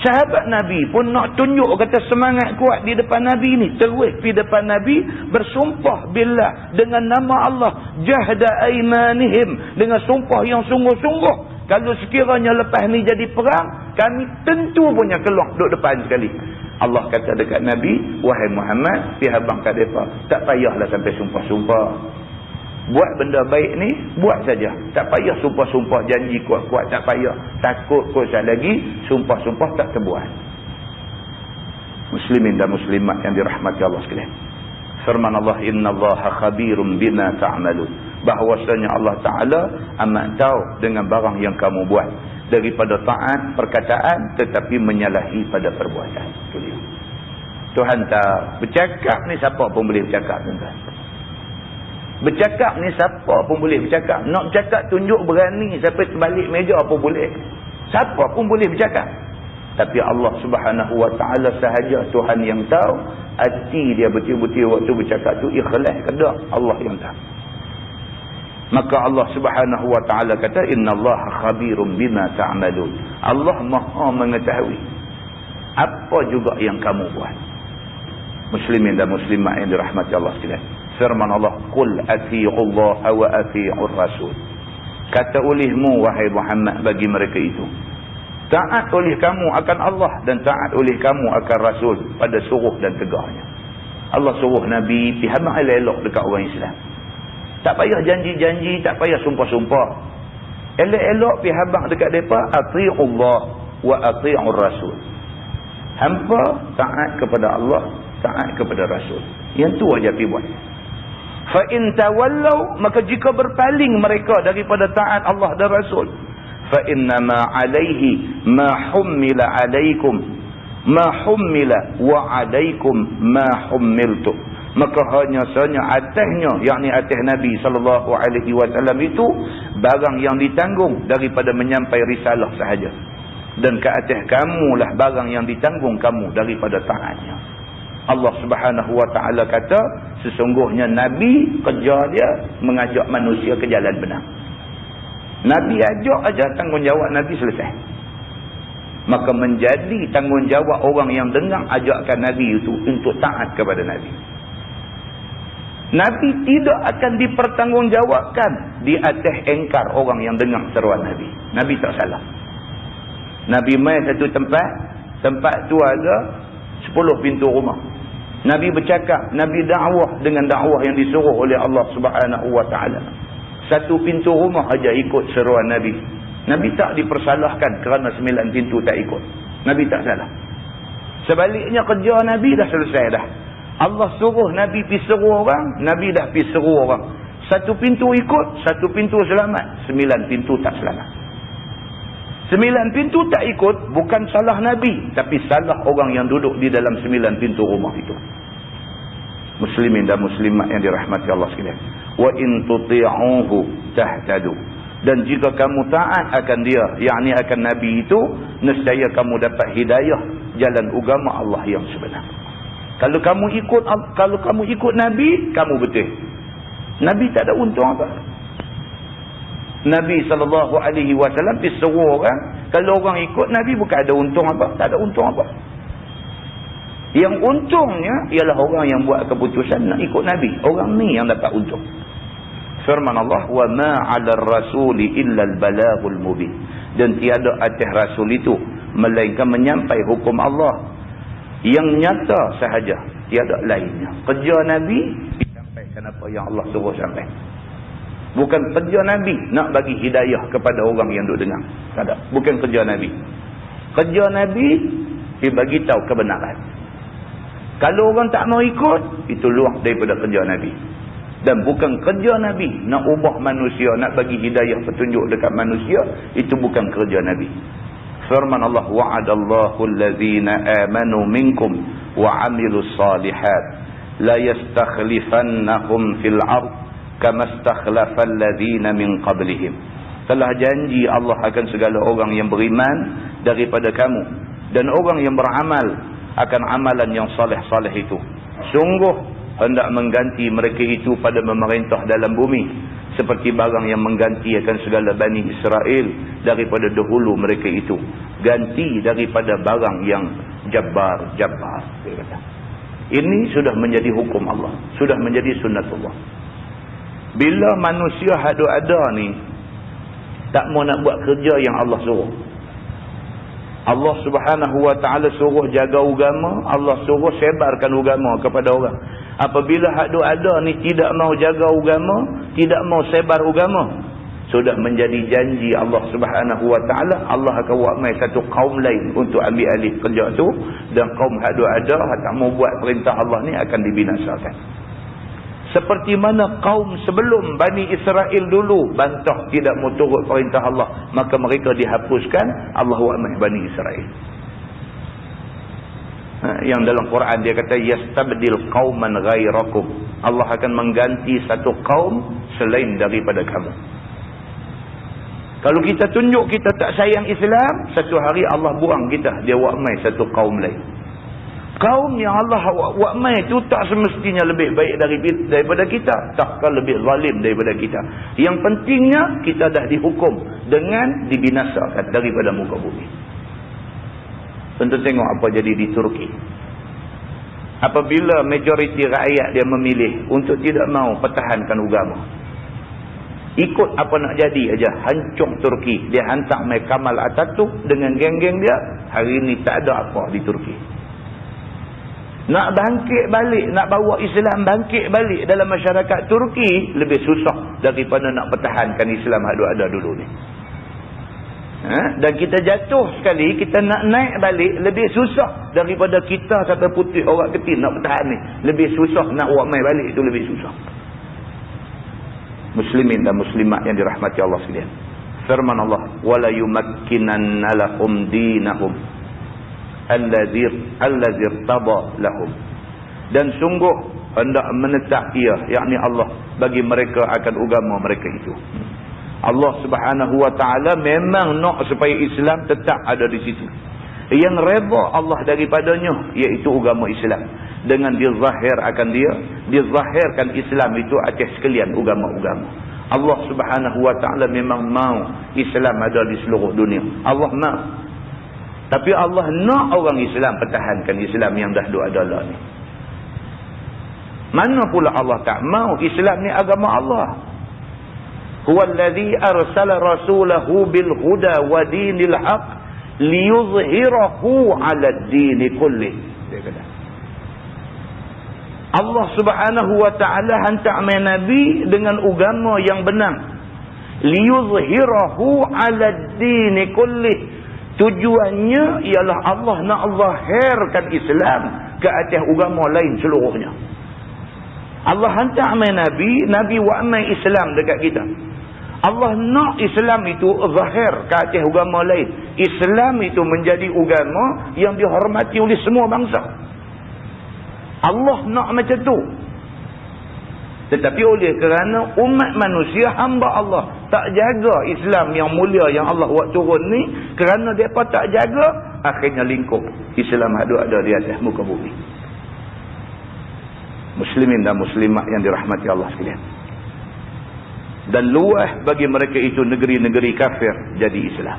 Sahabat Nabi pun nak tunjuk kata semangat kuat di depan Nabi ni. Terus di depan Nabi bersumpah billah dengan nama Allah. Jahda aymanihim, dengan sumpah yang sungguh-sungguh. Kalau sekiranya lepas ni jadi perang, kami tentu punya keluar duduk depan sekali. Allah kata dekat Nabi, wahai Muhammad, pihak bangkat mereka, tak payahlah sampai sumpah-sumpah. Buat benda baik ni, buat saja. Tak payah sumpah-sumpah janji kuat-kuat, tak payah. Takut kuat lagi, sumpah-sumpah tak terbuat. Muslimin dan muslimat yang dirahmati Allah sekalian. Firman Allah, innallaha khabirum bima ta'malun. Bahwasanya Allah Ta'ala amat tahu dengan barang yang kamu buat. Daripada taat, perkataan, tetapi menyalahi pada perbuatan. Itu dia. Tuhan tahu. Bercakap ni siapa pun boleh bercakap, tuan-tuan. Bercakap ni siapa pun boleh bercakap. Nak bercakap tunjuk berani sampai terbalik meja pun boleh. Siapa pun boleh bercakap. Tapi Allah Subhanahu wa ta'ala sahaja Tuhan yang tahu hati dia betul-betul waktu bercakap tu ikhlas ke tak, Allah yang tahu. Maka Allah Subhanahu wa ta'ala kata innallaha khabirum bima ta'malun. Allah Maha mengetahui apa juga yang kamu buat. Muslimin dan muslimat yang dirahmati Allah sekalian. Firman Allah, qul atii'ullaha wa atii'ur rasul. Kata olehmu wahai Muhammad bagi mereka itu, taat oleh kamu akan Allah dan taat oleh kamu akan Rasul pada suruh dan tegahnya. Allah suruh Nabi pergi hamak elok dekat orang Islam. Tak payah janji-janji, tak payah sumpah-sumpah. Elok-elok pergi hamak dekat mereka, ati'ullah wa ati'ur Rasul. Hampa taat kepada Allah, taat kepada Rasul. Yang tu aja pergi buat. Fa in tawallau, maka jika berpaling mereka daripada taat Allah dan Rasul, fa innama alaihi ma hummila alaikum ma hummila wa alaikum ma hummiltu. Maka hanya sahaja atasnya, yakni atas Nabi SAW itu barang yang ditanggung daripada menyampai risalah sahaja, dan ke atas kamulah barang yang ditanggung kamu daripada taatnya. Allah Subhanahu wa ta'ala kata sesungguhnya Nabi kerja dia mengajak manusia ke jalan benar. Nabi ajak aja, tanggungjawab Nabi selesai. Maka menjadi tanggungjawab orang yang dengar ajakan Nabi itu untuk taat kepada Nabi. Nabi tidak akan dipertanggungjawabkan di atas engkar orang yang dengar seruan Nabi. Nabi tak salah. Nabi mai satu tempat tu ada 10 pintu rumah. Nabi bercakap, Nabi dakwah dengan dakwah yang disuruh oleh Allah Subhanahu wa ta'ala. Satu pintu rumah aja ikut seruan Nabi. Nabi tak dipersalahkan kerana 9 pintu tak ikut. Nabi tak salah. Sebaliknya kerja Nabi dah selesai dah. Allah suruh Nabi pergi seru orang, Nabi dah pergi seru orang. Satu pintu ikut, satu pintu selamat, 9 pintu tak selamat. 9 pintu tak ikut bukan salah Nabi, tapi salah orang yang duduk di dalam 9 pintu rumah itu. Muslimin dan muslimat yang dirahmati Allah sekalian. Wa in tuti'uhu tahtadu. Dan jika kamu taat akan dia, yakni akan Nabi itu, nescaya kamu dapat hidayah jalan agama Allah yang sebenar. Kalau kamu ikut Nabi, kamu betul. Nabi tak ada untung apa. Nabi SAW disuruh orang, kalau orang ikut Nabi bukan ada untung apa, tak ada untung apa. Yang untungnya ialah orang yang buat keputusan nak ikut Nabi. Orang ni yang dapat untung. Firman Allah, wa ma 'alar rasuli illa al-balaghul mubin. Dan tiada atas rasul itu melainkan menyampai hukum Allah yang nyata sahaja, tiada lainnya. Kerja Nabi disampaikan apa yang Allah suruh sampai. Bukan kerja Nabi nak bagi hidayah kepada orang yang duk dengar. Tak ada. Bukan kerja Nabi. Kerja Nabi dia bagi tahu kebenaran. Kalau orang tak mau ikut, itu luar daripada kerja Nabi. Dan bukan kerja Nabi nak ubah manusia, nak bagi hidayah petunjuk dekat manusia, itu bukan kerja Nabi. Firman Allah, wa'adallahu allazina amanu minkum wa 'amilus salihat la yastakhlifannahum fil ard kama istakhlafal ladzina min qablihim. Telah janji Allah akan segala orang yang beriman daripada kamu dan orang yang beramal akan amalan yang saleh-saleh itu. Sungguh hendak mengganti mereka itu pada memerintah dalam bumi seperti barang yang mengganti akan segala Bani Israel daripada dahulu mereka itu. Ganti daripada barang yang jabbar. Ini sudah menjadi hukum Allah, sudah menjadi sunnatullah. Bila manusia ada ni tak mau nak buat kerja yang Allah suruh, Allah Subhanahu wa ta'ala suruh jaga agama, Allah suruh sebarkan agama kepada orang. Apabila ada ni tidak mau jaga agama, tidak mau sebar agama, sudah menjadi janji Allah Subhanahu wa ta'ala, Allah akan buat mai satu kaum lain untuk ambil alih kerja tu, dan kaum ada tak mau buat perintah Allah ni akan dibinasakan. Seperti mana kaum sebelum Bani Israel dulu bantah tidak mau turut perintah Allah, maka mereka dihapuskan, Allah wa'amah Bani Israel. Yang dalam Quran dia kata yastabdil qauman ghairakum, Allah akan mengganti satu kaum selain daripada kamu. Kalau kita tunjuk kita tak sayang Islam, satu hari Allah buang kita, dia buat mai satu kaum lain. Kaum yang Allah buat mai itu tak semestinya lebih baik daripada kita, takkan lebih zalim daripada kita. Yang pentingnya kita dah dihukum dengan dibinasakan daripada muka bumi. Tentu tengok apa jadi di Turki. Apabila majoriti rakyat dia memilih untuk tidak mau pertahankan agama, ikut apa nak jadi aja, hancur Turki. Dia hantar mai Kamal Atatürk dengan geng-geng dia. Hari ni tak ada apa di Turki. Nak bangkit balik, nak bawa Islam bangkit balik dalam masyarakat Turki lebih susah daripada nak pertahankan Islam ada dulu ni. Dan kita jatuh sekali, kita nak naik balik lebih susah daripada kita sampai putih orang kecil nak pertahan ni. Lebih susah nak buat mai balik tu, lebih susah. Muslimin dan muslimat yang dirahmati Allah sekalian. Firman Allah, wala yumakkinanna lahum dinahum allazi irtada lahum. Dan sungguh hendak menetap ia, yakni Allah, bagi mereka akan agama mereka itu. Allah Subhanahu wa taala memang nak supaya Islam tetap ada di situ. Yang redha Allah daripadanya iaitu agama Islam. Dengan dizahirkan dizahirkan Islam itu atas sekalian agama-agama. Allah Subhanahu wa taala memang mau Islam ada di seluruh dunia. Allah mau. Tapi Allah nak orang Islam pertahankan Islam yang dah ada ni. Mana pula Allah tak mau Islam ni agama Allah. Huwallazi arsala rasulahu bil huda wa dinil haq liyuzhirahu 'ala ad-din kullih. Dia kata. Allah Subhanahu wa taala hantar nabi dengan agama yang benar. Liyuzhirahu 'ala ad-din kullih. Tujuannya ialah Allah nak zahirkan Islam ke atas agama lain seluruhnya. Allah hantar nabi buat mai Islam dekat kita. Allah nak Islam itu zahir ke atas agama lain. Islam itu menjadi agama yang dihormati oleh semua bangsa. Allah nak macam tu. Tetapi oleh kerana umat manusia, hamba Allah, tak jaga Islam yang mulia yang Allah buat turun ni, kerana mereka tak jaga, akhirnya lingkup Islam ada di atas muka bumi. Muslimin dan muslimat yang dirahmati Allah sekalian. Dan luah bagi mereka itu negeri-negeri kafir jadi Islam.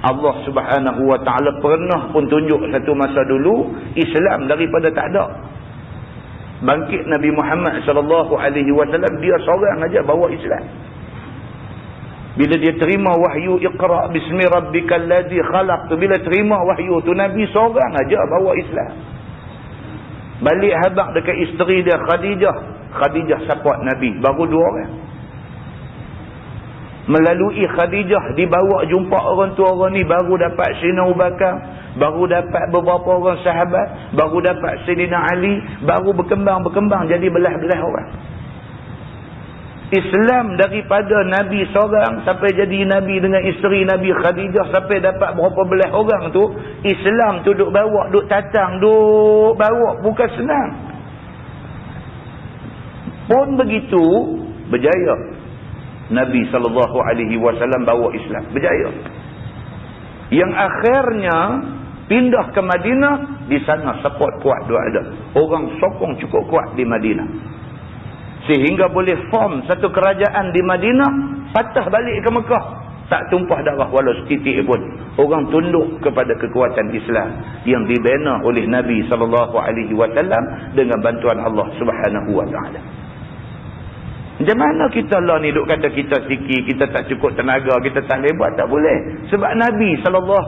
Allah Subhanahu wa taala pernah pun tunjuk satu masa dulu Islam daripada tak ada. Bangkit Nabi Muhammad sallallahu alaihi wasallam, dia seorang aja bawa Islam. Bila dia terima wahyu Iqra bismi rabbikal ladzi khalaq, bila terima wahyu tu Nabi seorang aja bawa Islam. Balik habaq dekat isteri dia Khadijah support Nabi, baru 2 orang. Melalui Khadijah dibawa jumpa orang tua orang ni, baru dapat Sayyidina Abu Bakar, baru dapat beberapa orang sahabat, baru dapat Sayyidina Ali, baru berkembang jadi belah-belah orang. Islam daripada Nabi seorang sampai jadi Nabi dengan isteri Nabi Khadijah, sampai dapat berapa belah orang tu, Islam tu duk bawa, duk tatang, duk bawa, bukan senang. Pun begitu berjaya. Nabi SAW bawa Islam, berjaya. Yang akhirnya pindah ke Madinah, di sana support kuat ada. Orang sokong cukup kuat di Madinah. Sehingga boleh form satu kerajaan di Madinah, patah balik ke Mekah. Tak tumpah darah walau setitik pun. Orang tunduk kepada kekuatan Islam yang dibina oleh Nabi SAW dengan bantuan Allah Subhanahu wa taala. Macam mana kita lah ni duk kata kita sikit, kita tak cukup tenaga, kita tak lebat, tak boleh. Sebab Nabi SAW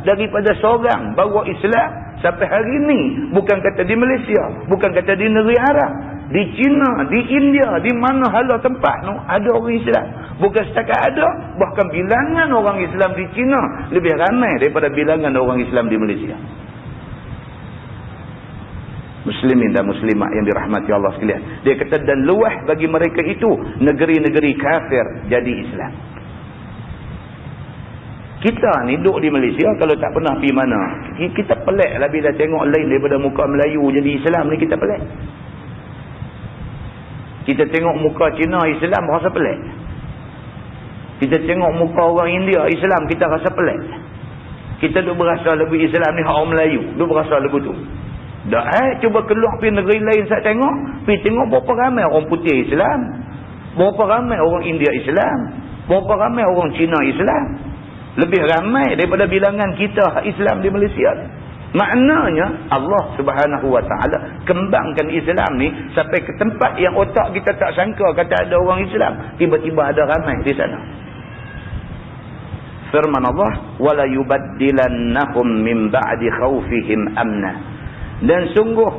daripada seorang bawa Islam sampai hari ni, bukan kata di Malaysia, bukan kata di negeri Arab, di China, di India, di mana hala tempat no, ada orang Islam. Bukan setakat ada, bahkan bilangan orang Islam di China lebih ramai daripada bilangan orang Islam di Malaysia. Muslimin dan muslimat yang dirahmati Allah sekalian. Dia kata, dan luah bagi mereka itu negeri-negeri kafir jadi Islam. Kita ni duduk di Malaysia, kalau tak pernah pergi mana, kita pelik lah bila tengok lain daripada muka Melayu jadi Islam ni, kita pelik. Kita tengok muka Cina Islam, rasa pelik. Kita tengok muka orang India Islam, kita rasa pelik. Kita duk berasa lebih Islam ni hak orang Melayu, duk berasa lebih tu. Dah cuba keluar pergi negeri lain saya tengok, pergi tengok berapa ramai orang putih Islam, berapa ramai orang India Islam, berapa ramai orang Cina Islam. Lebih ramai daripada bilangan kita Islam di Malaysia. Maknanya Allah Subhanahu Wa Taala kembangkan Islam ni sampai ke tempat yang otak kita tak sangka kata ada orang Islam, tiba-tiba ada ramai di sana. Firman Allah, wala yubaddilannahum min ba'di khaufihim amna. Dan sungguh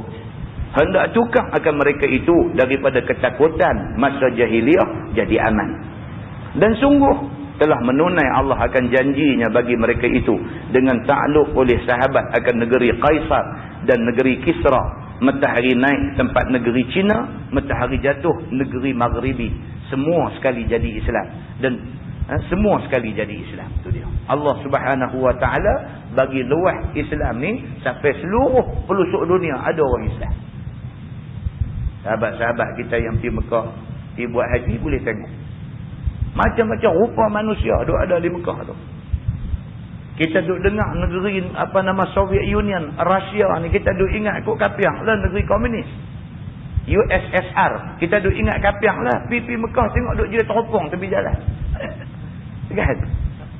hendak tukar akan mereka itu daripada ketakutan masa jahiliah jadi aman. Dan sungguh telah menunai Allah akan janjinya bagi mereka itu dengan takluk oleh sahabat akan negeri Kaisar dan negeri Kisra. Matahari naik tempat negeri Cina, matahari jatuh negeri Maghribi. Semua sekali jadi Islam. Dan semua sekali jadi Islam. Itu dia. Allah Subhanahu Wa Taala bagi luah Islam ni sampai seluruh pelosok dunia ada orang Islam. Sahabat-sahabat kita yang pergi Mekah, pergi buat haji boleh tengok. Macam-macam rupa manusia duk ada di Mekah tu. Kita duk dengar negeri Soviet Union, Rusia ni, kita duk ingat kot kapiang lah negeri komunis. USSR, kita duk ingat kapiang lah. Pipi Mekah tengok duk je teropong tepi jalan. Kan?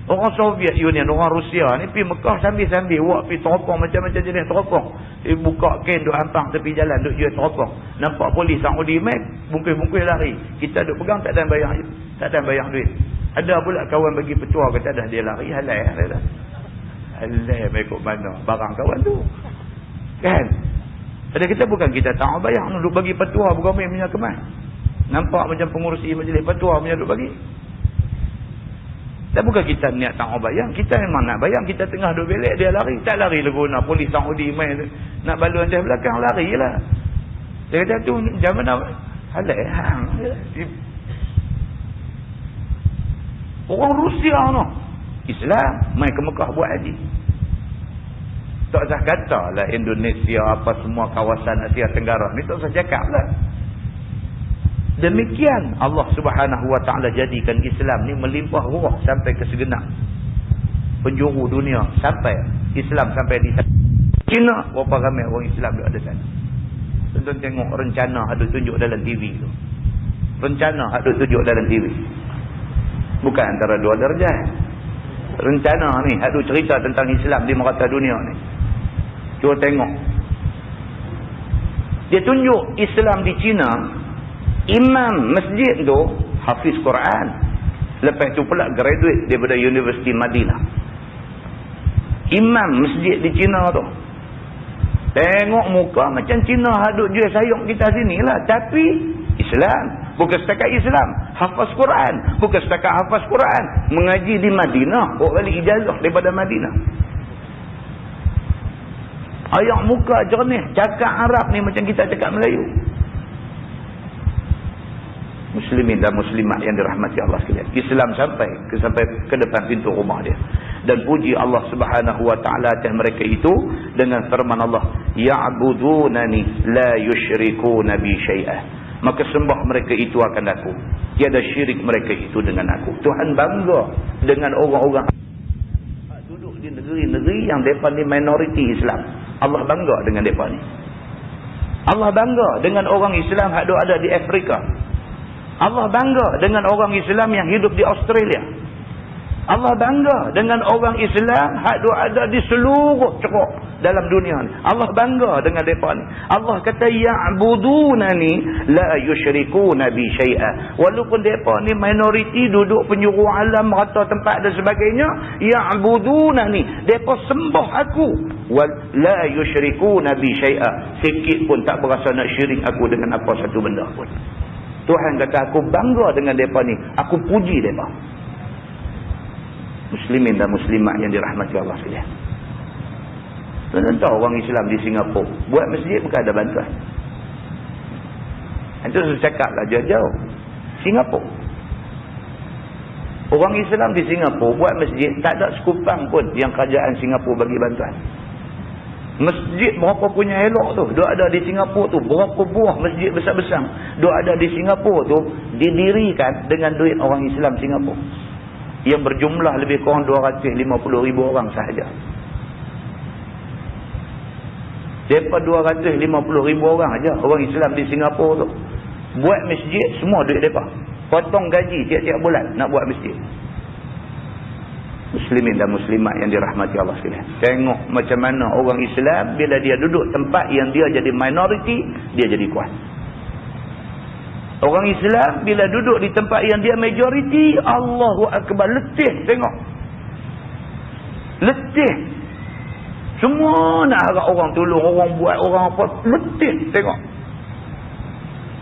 Orang Soviet Union, orang Rusia ni pergi Mekah sambil-sambil buat pergi teropong macam-macam jenis teropong. Dia buka kain duk hampang tepi jalan duk je teropong. Nampak polis Saudi mai bungkus-bungkus lari. Kita duk pegang tak ada bayar, tak ada bayar duit. Ada pula kawan bagi petua kata dah dia lari halal dah. Halal mai kok mana barang kawan tu. Kan? Ada kita bukan kita tak bayar duk bagi petua bukan main punya kemas. Nampak macam pengurusi majlis petua punya duk bagi. Dan bukan kita niat tak bayang, kita memang nak bayang. Kita tengah duduk belek, dia lari. Tak lari leguna polis Saudi main nak balu atas belakang, lari je lah. Dia kata tu macam mana halal hang. Orang Rusia no Islam main ke Mekah buat haji. Tak usah kata lah Indonesia apa semua kawasan Asia Tenggara ni, tak usah cakap lah. Demikian Allah Subhanahu Wa Taala jadikan Islam ni melimpah ruah sampai ke segenap penjuru dunia, sampai Islam sampai di China. Berapa ramai orang Islam ada sana. Tonton tengok rencana ada tunjuk dalam TV tu. Rencana ada tunjuk dalam TV. Bukan antara dua darjah. Rencana ni ada cerita tentang Islam di merata dunia ni. Cuba tengok. Dia tunjuk Islam di China. Imam masjid tu hafiz Quran. Lepas tu pula graduate daripada Universiti Madinah. Imam masjid di China tu. Tengok muka macam Cina hadut jual sayuk kita sini lah. Tapi Islam. Bukan setakat Islam. Hafaz Quran. Bukan setakat hafaz Quran. Mengaji di Madinah. Bawa balik ijazah daripada Madinah. Ayat muka jernih. Cakap Arab ni macam kita cakap Melayu. Muslimin dan muslimat yang dirahmati Allah sekalian. Islam sampai ke depan pintu rumah dia. Dan puji Allah Subhanahu Wa Taala atas mereka itu dengan firman Allah, ya'budunani la yusyrikuna bi syai'ah. Maka sembah mereka itu akan aku. Tiada syirik mereka itu dengan aku. Tuhan bangga dengan orang-orang duduk di negeri-negeri yang depa ni minoriti Islam. Allah bangga dengan depa ni. Allah bangga dengan orang Islam yang ada di Afrika. Allah bangga dengan orang Islam yang hidup di Australia. Allah bangga dengan orang Islam yang ada di seluruh ceruk dalam dunia ni. Allah bangga dengan mereka ni. Allah kata ya'budunani la yusyrikuna bi syai'a. Walaupun mereka ni minoriti duduk penjuru alam rata tempat dan sebagainya, ya'budunani, mereka sembah aku. Wal la yusyrikuna bi syai'a. Sikit pun tak berasa nak syirik aku dengan apa satu benda pun. Tuhan kata aku bangga dengan mereka ni. Aku puji mereka. Muslimin dan muslimat yang dirahmati Allah sekalian. Tuan-tuan tahu orang Islam di Singapura buat masjid bukan ada bantuan. Itu saya cakap lah jauh-jauh. Singapura. Orang Islam di Singapura buat masjid tak ada sekupang pun yang kerajaan Singapura bagi bantuan. Masjid berapa punya elok tu, dia ada di Singapura tu, berapa buah masjid besar-besar dia ada di Singapura tu, didirikan dengan duit orang Islam Singapura. yang berjumlah lebih kurang 250,000 orang sahaja. Depa 250,000 orang aja orang Islam di Singapura tu. Buat masjid semua duit depa. Potong gaji tiap-tiap bulan nak buat masjid. Muslimin dan muslimat yang dirahmati Allah sekalian. Tengok macam mana orang Islam bila dia duduk tempat yang dia jadi minoriti, dia jadi kuat. Orang Islam bila duduk di tempat yang dia majoriti, Allahu Akbar, letih tengok. Letih. Semua nak harap orang tolong, orang buat, orang apa, letih tengok.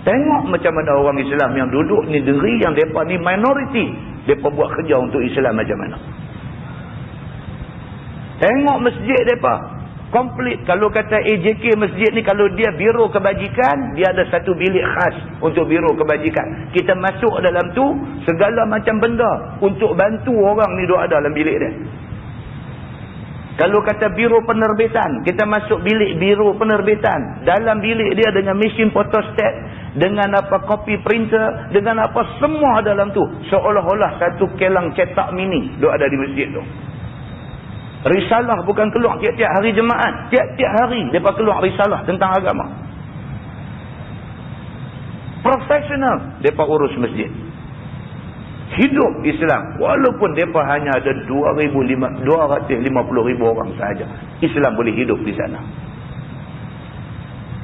Tengok macam mana orang Islam yang duduk ni negeri yang mereka ni minoriti, mereka buat kerja untuk Islam macam mana. Tengok masjid mereka komplit. Kalau kata AJK masjid ni, kalau dia biro kebajikan, dia ada satu bilik khas untuk biro kebajikan. Kita masuk dalam tu, segala macam benda untuk bantu orang ni duk ada dalam bilik dia. Kalau kata biro penerbitan, kita masuk bilik biro penerbitan. Dalam bilik dia dengan mesin photostat, dengan apa kopi printer, dengan apa semua dalam tu. Seolah-olah satu kelang cetak mini duk ada di masjid tu. Risalah bukan keluar tiap-tiap hari jemaat. Tiap-tiap hari mereka keluar risalah tentang agama. Profesional mereka urus masjid. Hidup Islam. Walaupun mereka hanya ada 250,000 orang sahaja. Islam boleh hidup di sana.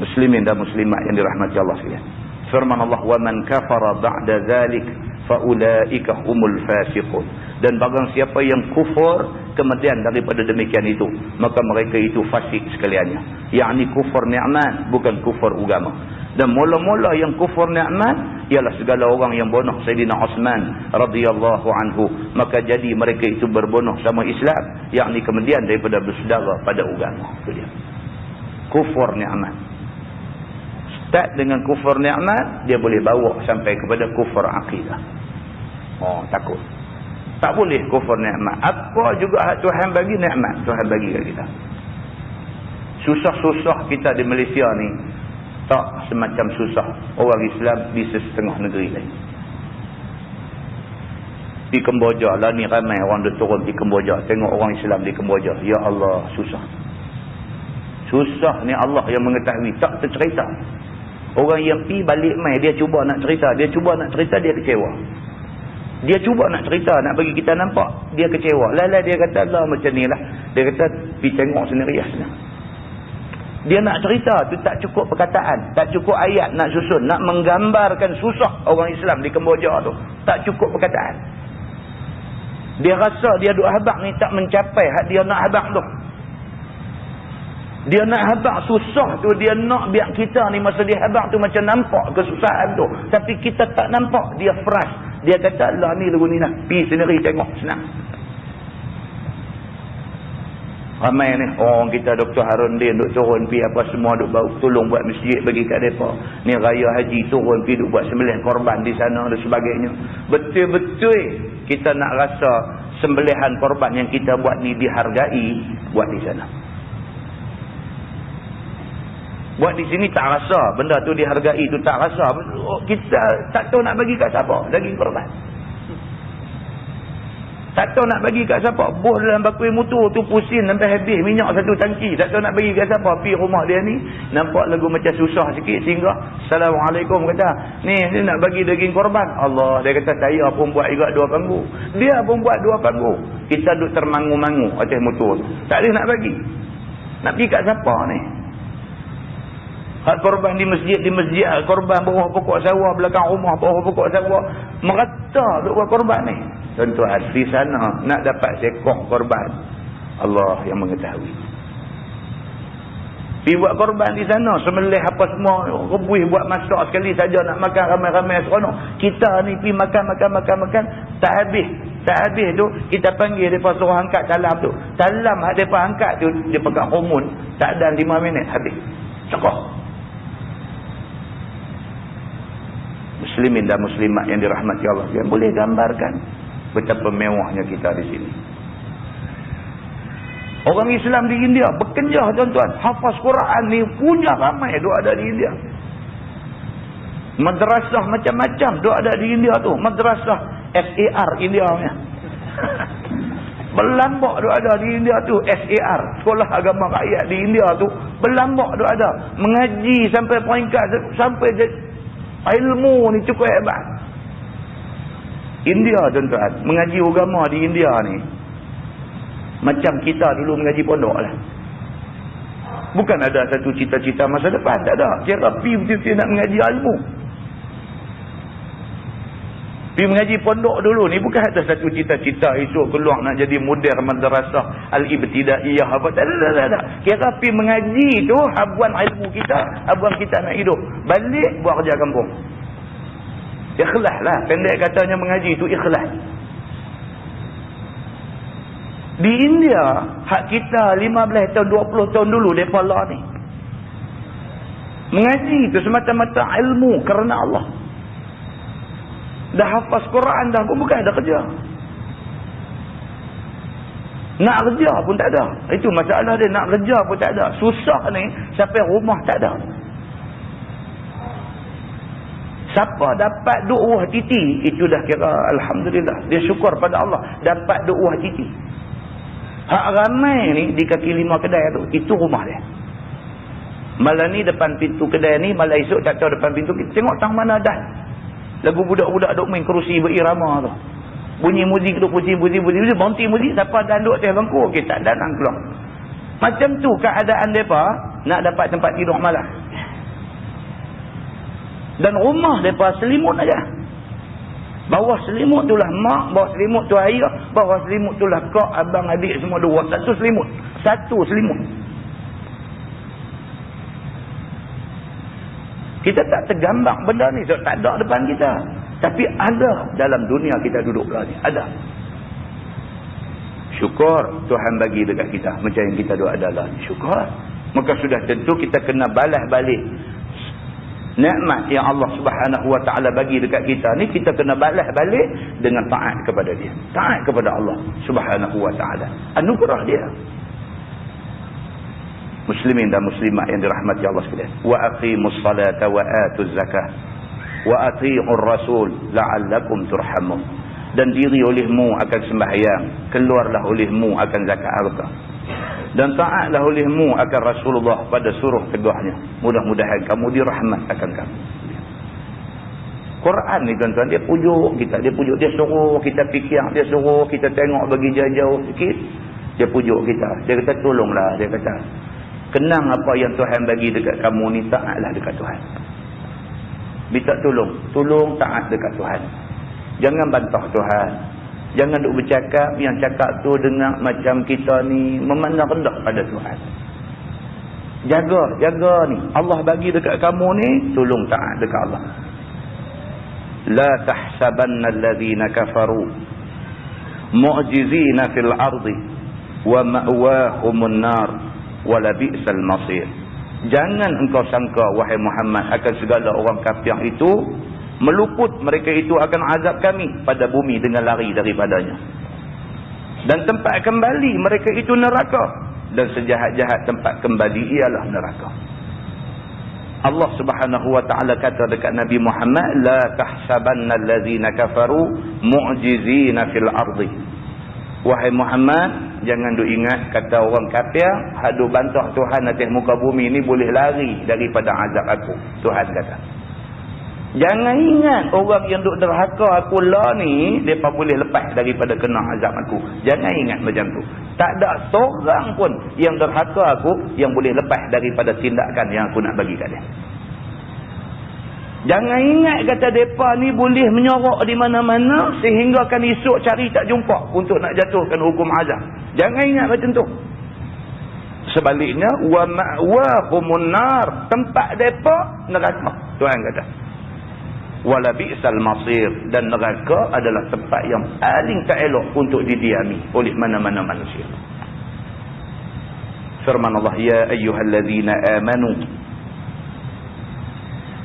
Muslimin dan muslimat yang dirahmati Allah sekalian. Firman Allah, وَمَنْ كَفَرَ بَعْدَ ذَلِكَ فَأُولَئِكَ هُمُ الْفَاسِقُونَ. Dan barang siapa yang kufur kemudian daripada demikian itu, maka mereka itu fasik sekaliannya. Yakni kufur ni'mat, bukan kufur agama. Dan mula-mula yang kufur ni'mat ialah segala orang yang bunuh Sayyidina Osman radhiyallahu anhu. Maka jadi mereka itu berbunuh sama Islam, yakni kemudian daripada bersaudara pada agama. Itu dia. Kufur ni'mat. Start dengan kufur ni'mat, dia boleh bawa sampai kepada kufur akidah. Oh, takut. Tak boleh kufur nikmat. Apa juga Tuhan bagi nikmat, Tuhan bagi kat kita. Susah-susah kita di Malaysia ni tak semacam susah orang Islam di setengah negeri lain. Di Kemboja lah ni ramai orang duk turun di Kemboja. Tengok orang Islam di Kemboja. Ya Allah, susah. Susah ni Allah yang mengetahui. Tak tercerita. Orang yang pi balik mai, dia cuba nak cerita. Dia kecewa. Dia cuba nak cerita, nak bagi kita nampak, dia kecewa. Lala dia kata, Allah macam ni lah. Dia kata, pergi tengok sendiri lah. Dia nak cerita tu tak cukup perkataan, tak cukup ayat nak susun, nak menggambarkan susah orang Islam di Kemboja tu. Tak cukup perkataan. Dia rasa dia duk habaq ni tak mencapai hak dia nak habaq tu. Dia nak habaq susah tu, dia nak biar kita ni masa dia habaq tu macam nampak kesusahan tu. Tapi kita tak nampak, dia fresh. Dia kata, Allah ni lagu ni lah. Pergi sendiri tengok, senang. Ramai ni, orang kita Dr. Harun Din duk turun pergi apa semua, duk tolong buat masjid bagi kat mereka. Ni raya haji turun pergi duk buat sembelih korban di sana dan sebagainya. Betul-betul kita nak rasa sembelihan korban yang kita buat ni dihargai, buat di sana. Buat di sini tak rasa benda tu dihargai, tu tak rasa. Kita tak tahu nak bagi kat siapa daging korban. Tak tahu nak bagi kat siapa. Bos dalam bakul motor tu pusing sampai habis minyak satu tangki. Tak tahu nak bagi kat siapa. Pergi rumah dia ni nampak lagu macam susah sikit sehingga Assalamualaikum kata, ni dia nak bagi daging korban. Allah, dia kata saya pun buat juga 2 panggung. Dia pun buat 2 panggung. Kita duk termangu-mangu atas motor tu. Tak boleh nak bagi. Nak pergi kat siapa ni? Hak korban di masjid, korban bawah pokok sawah, belakang rumah bawah pokok sawah, merata duk buat korban ni. Tuan-tuan, di sana nak dapat sekong korban, Allah yang mengetahui. Pergi buat korban di sana, sembelih apa semua, rebuih buat masak sekali saja nak makan ramai-ramai seronok. Kita ni pergi makan, tak habis tu, kita panggil mereka suruh angkat talam tu. Talam hak mereka angkat tu, dia pegang hormon, tak ada 5 minit habis. Cekok. Muslimin dan muslimat yang dirahmati Allah, yang boleh gambarkan betapa mewahnya kita di sini. Orang Islam di India berkenjah tuan-tuan, hafaz Quran ni punya ramai duk ada di India. Madrasah macam-macam duk ada di India tu, madrasah SAR India punya. Berlambak tu ada di India tu, SAR, Sekolah Agama Rakyat di India tu, berlambak tu ada. Mengaji sampai peringkat, sampai ilmu ni cukup hebat. India tuan-tuan, mengaji agama di India ni macam kita dulu mengaji pondok lah. Bukan ada satu cita-cita masa depan, tak ada. Kira pergi betul-betul nak mengaji ilmu. Pergi mengaji pondok dulu ni bukan ada satu cita-cita esok keluar nak jadi mudir madrasah al-ibtidaiyah apa, tak ada. Kira pergi mengaji tu habuan ilmu kita, habuan kita nak hidup. Balik buat kerja kampung. Ikhlas lah, pendek katanya mengaji tu ikhlas. Di India, hak kita 15 tahun, 20 tahun dulu mereka lah ni. Mengaji tu semata-mata ilmu kerana Allah. Dah hafaz Quran dah pun bukan ada kerja. Nak kerja pun tak ada. Itu masalah dia, nak kerja pun tak ada. Susah ni sampai rumah tak ada. Siapa dapat du'wah titi, itu dah kira alhamdulillah. Dia syukur pada Allah dapat du'wah titi. Hak ramai ni di kaki 5 kedai tu, itu rumah dia. Malam ni depan pintu kedai ni, malam esok tak tahu depan pintu. Tengok tang mana dah. Lagu budak-budak duk main kerusi berirama tu. Bunyi muzik duk bunyi, berhenti muzik, siapa dah duk atas bangku, okey tak ada nak keluar. Macam tu keadaan depa nak dapat tempat tidur malam. Dan rumah mereka selimut aja. Bawah selimut itulah mak, bawah selimut tu ayah, bawah selimut itulah kak, abang, adik semua dua. Satu selimut. Satu selimut. Kita tak tergambar benda ni. So, tak ada depan kita. Tapi ada dalam dunia kita duduk lah ni. Ada. Syukur Tuhan bagi dekat kita. Macam yang kita duduk adalah. Syukur. Maka sudah tentu kita kena balas balik nikmat yang Allah Subhanahu wa taala bagi dekat kita ni, kita kena balas balik dengan taat kepada dia, taat kepada Allah Subhanahu wa taala, anugerah dia. Muslimin dan muslimat yang dirahmati Allah sekalian, wa aqimus salata wa atuz zakah wa atii'ur rasul la'allakum turhamun. Dan diri olehmu akan sembahyang, keluarlah olehmu akan zakat harta, dan taatlah olehmu akan Rasulullah pada suruh tegahnya. Mudah-mudahan kamu dirahmat akan kamu. Quran ni tuan-tuan, dia pujuk kita, dia suruh kita fikir, dia suruh kita tengok bagi jauh-jauh sikit, dia pujuk kita, dia kata tolonglah, dia kata kenang apa yang Tuhan bagi dekat kamu ni, taatlah dekat Tuhan. Minta tolong taat dekat Tuhan. Jangan bantah Tuhan. Jangan duk bercakap yang cakap tu dengar macam kita ni memandang rendah pada Tuhan. Jaga ni. Allah bagi dekat kamu ni, tolong taat dekat Allah. La tahsabanna alladhina kafaru mu'jizina fil ardi wa ma'wahumun nar wa la bi'sal masir. Jangan engkau sangka wahai Muhammad akan segala orang kafir itu meluput mereka itu akan azab kami pada bumi dengan lari daripadanya. Dan tempat kembali mereka itu neraka. Dan sejahat-jahat tempat kembali ialah neraka. Allah Subhanahu wa ta'ala kata dekat Nabi Muhammad, la tahsabanna allazina kafaru mu'jizina fil ardi. Wahai Muhammad, jangan duk ingat kata orang kafir, hadu bantah Tuhan atas muka bumi ni boleh lari daripada azab aku. Tuhan kata, jangan ingat orang yang duk derhaka aku lah ni, mereka boleh lepas daripada kena azab aku. Jangan ingat macam tu. Tak ada seorang pun yang derhaka aku yang boleh lepas daripada tindakan yang aku nak bagi kat dia. Jangan ingat kata mereka ni boleh menyorok di mana-mana sehingga kan esok cari tak jumpa untuk nak jatuhkan hukum azab. Jangan ingat macam tu. Sebaliknya, wa ma'wahumun nar, tempat mereka neraka. Tuhan kata, wala bi'sal masir, dan neraka adalah tempat yang paling tak elok untuk didiami oleh mana-mana manusia. Firman Allah, ya ayyuhalladzina amanu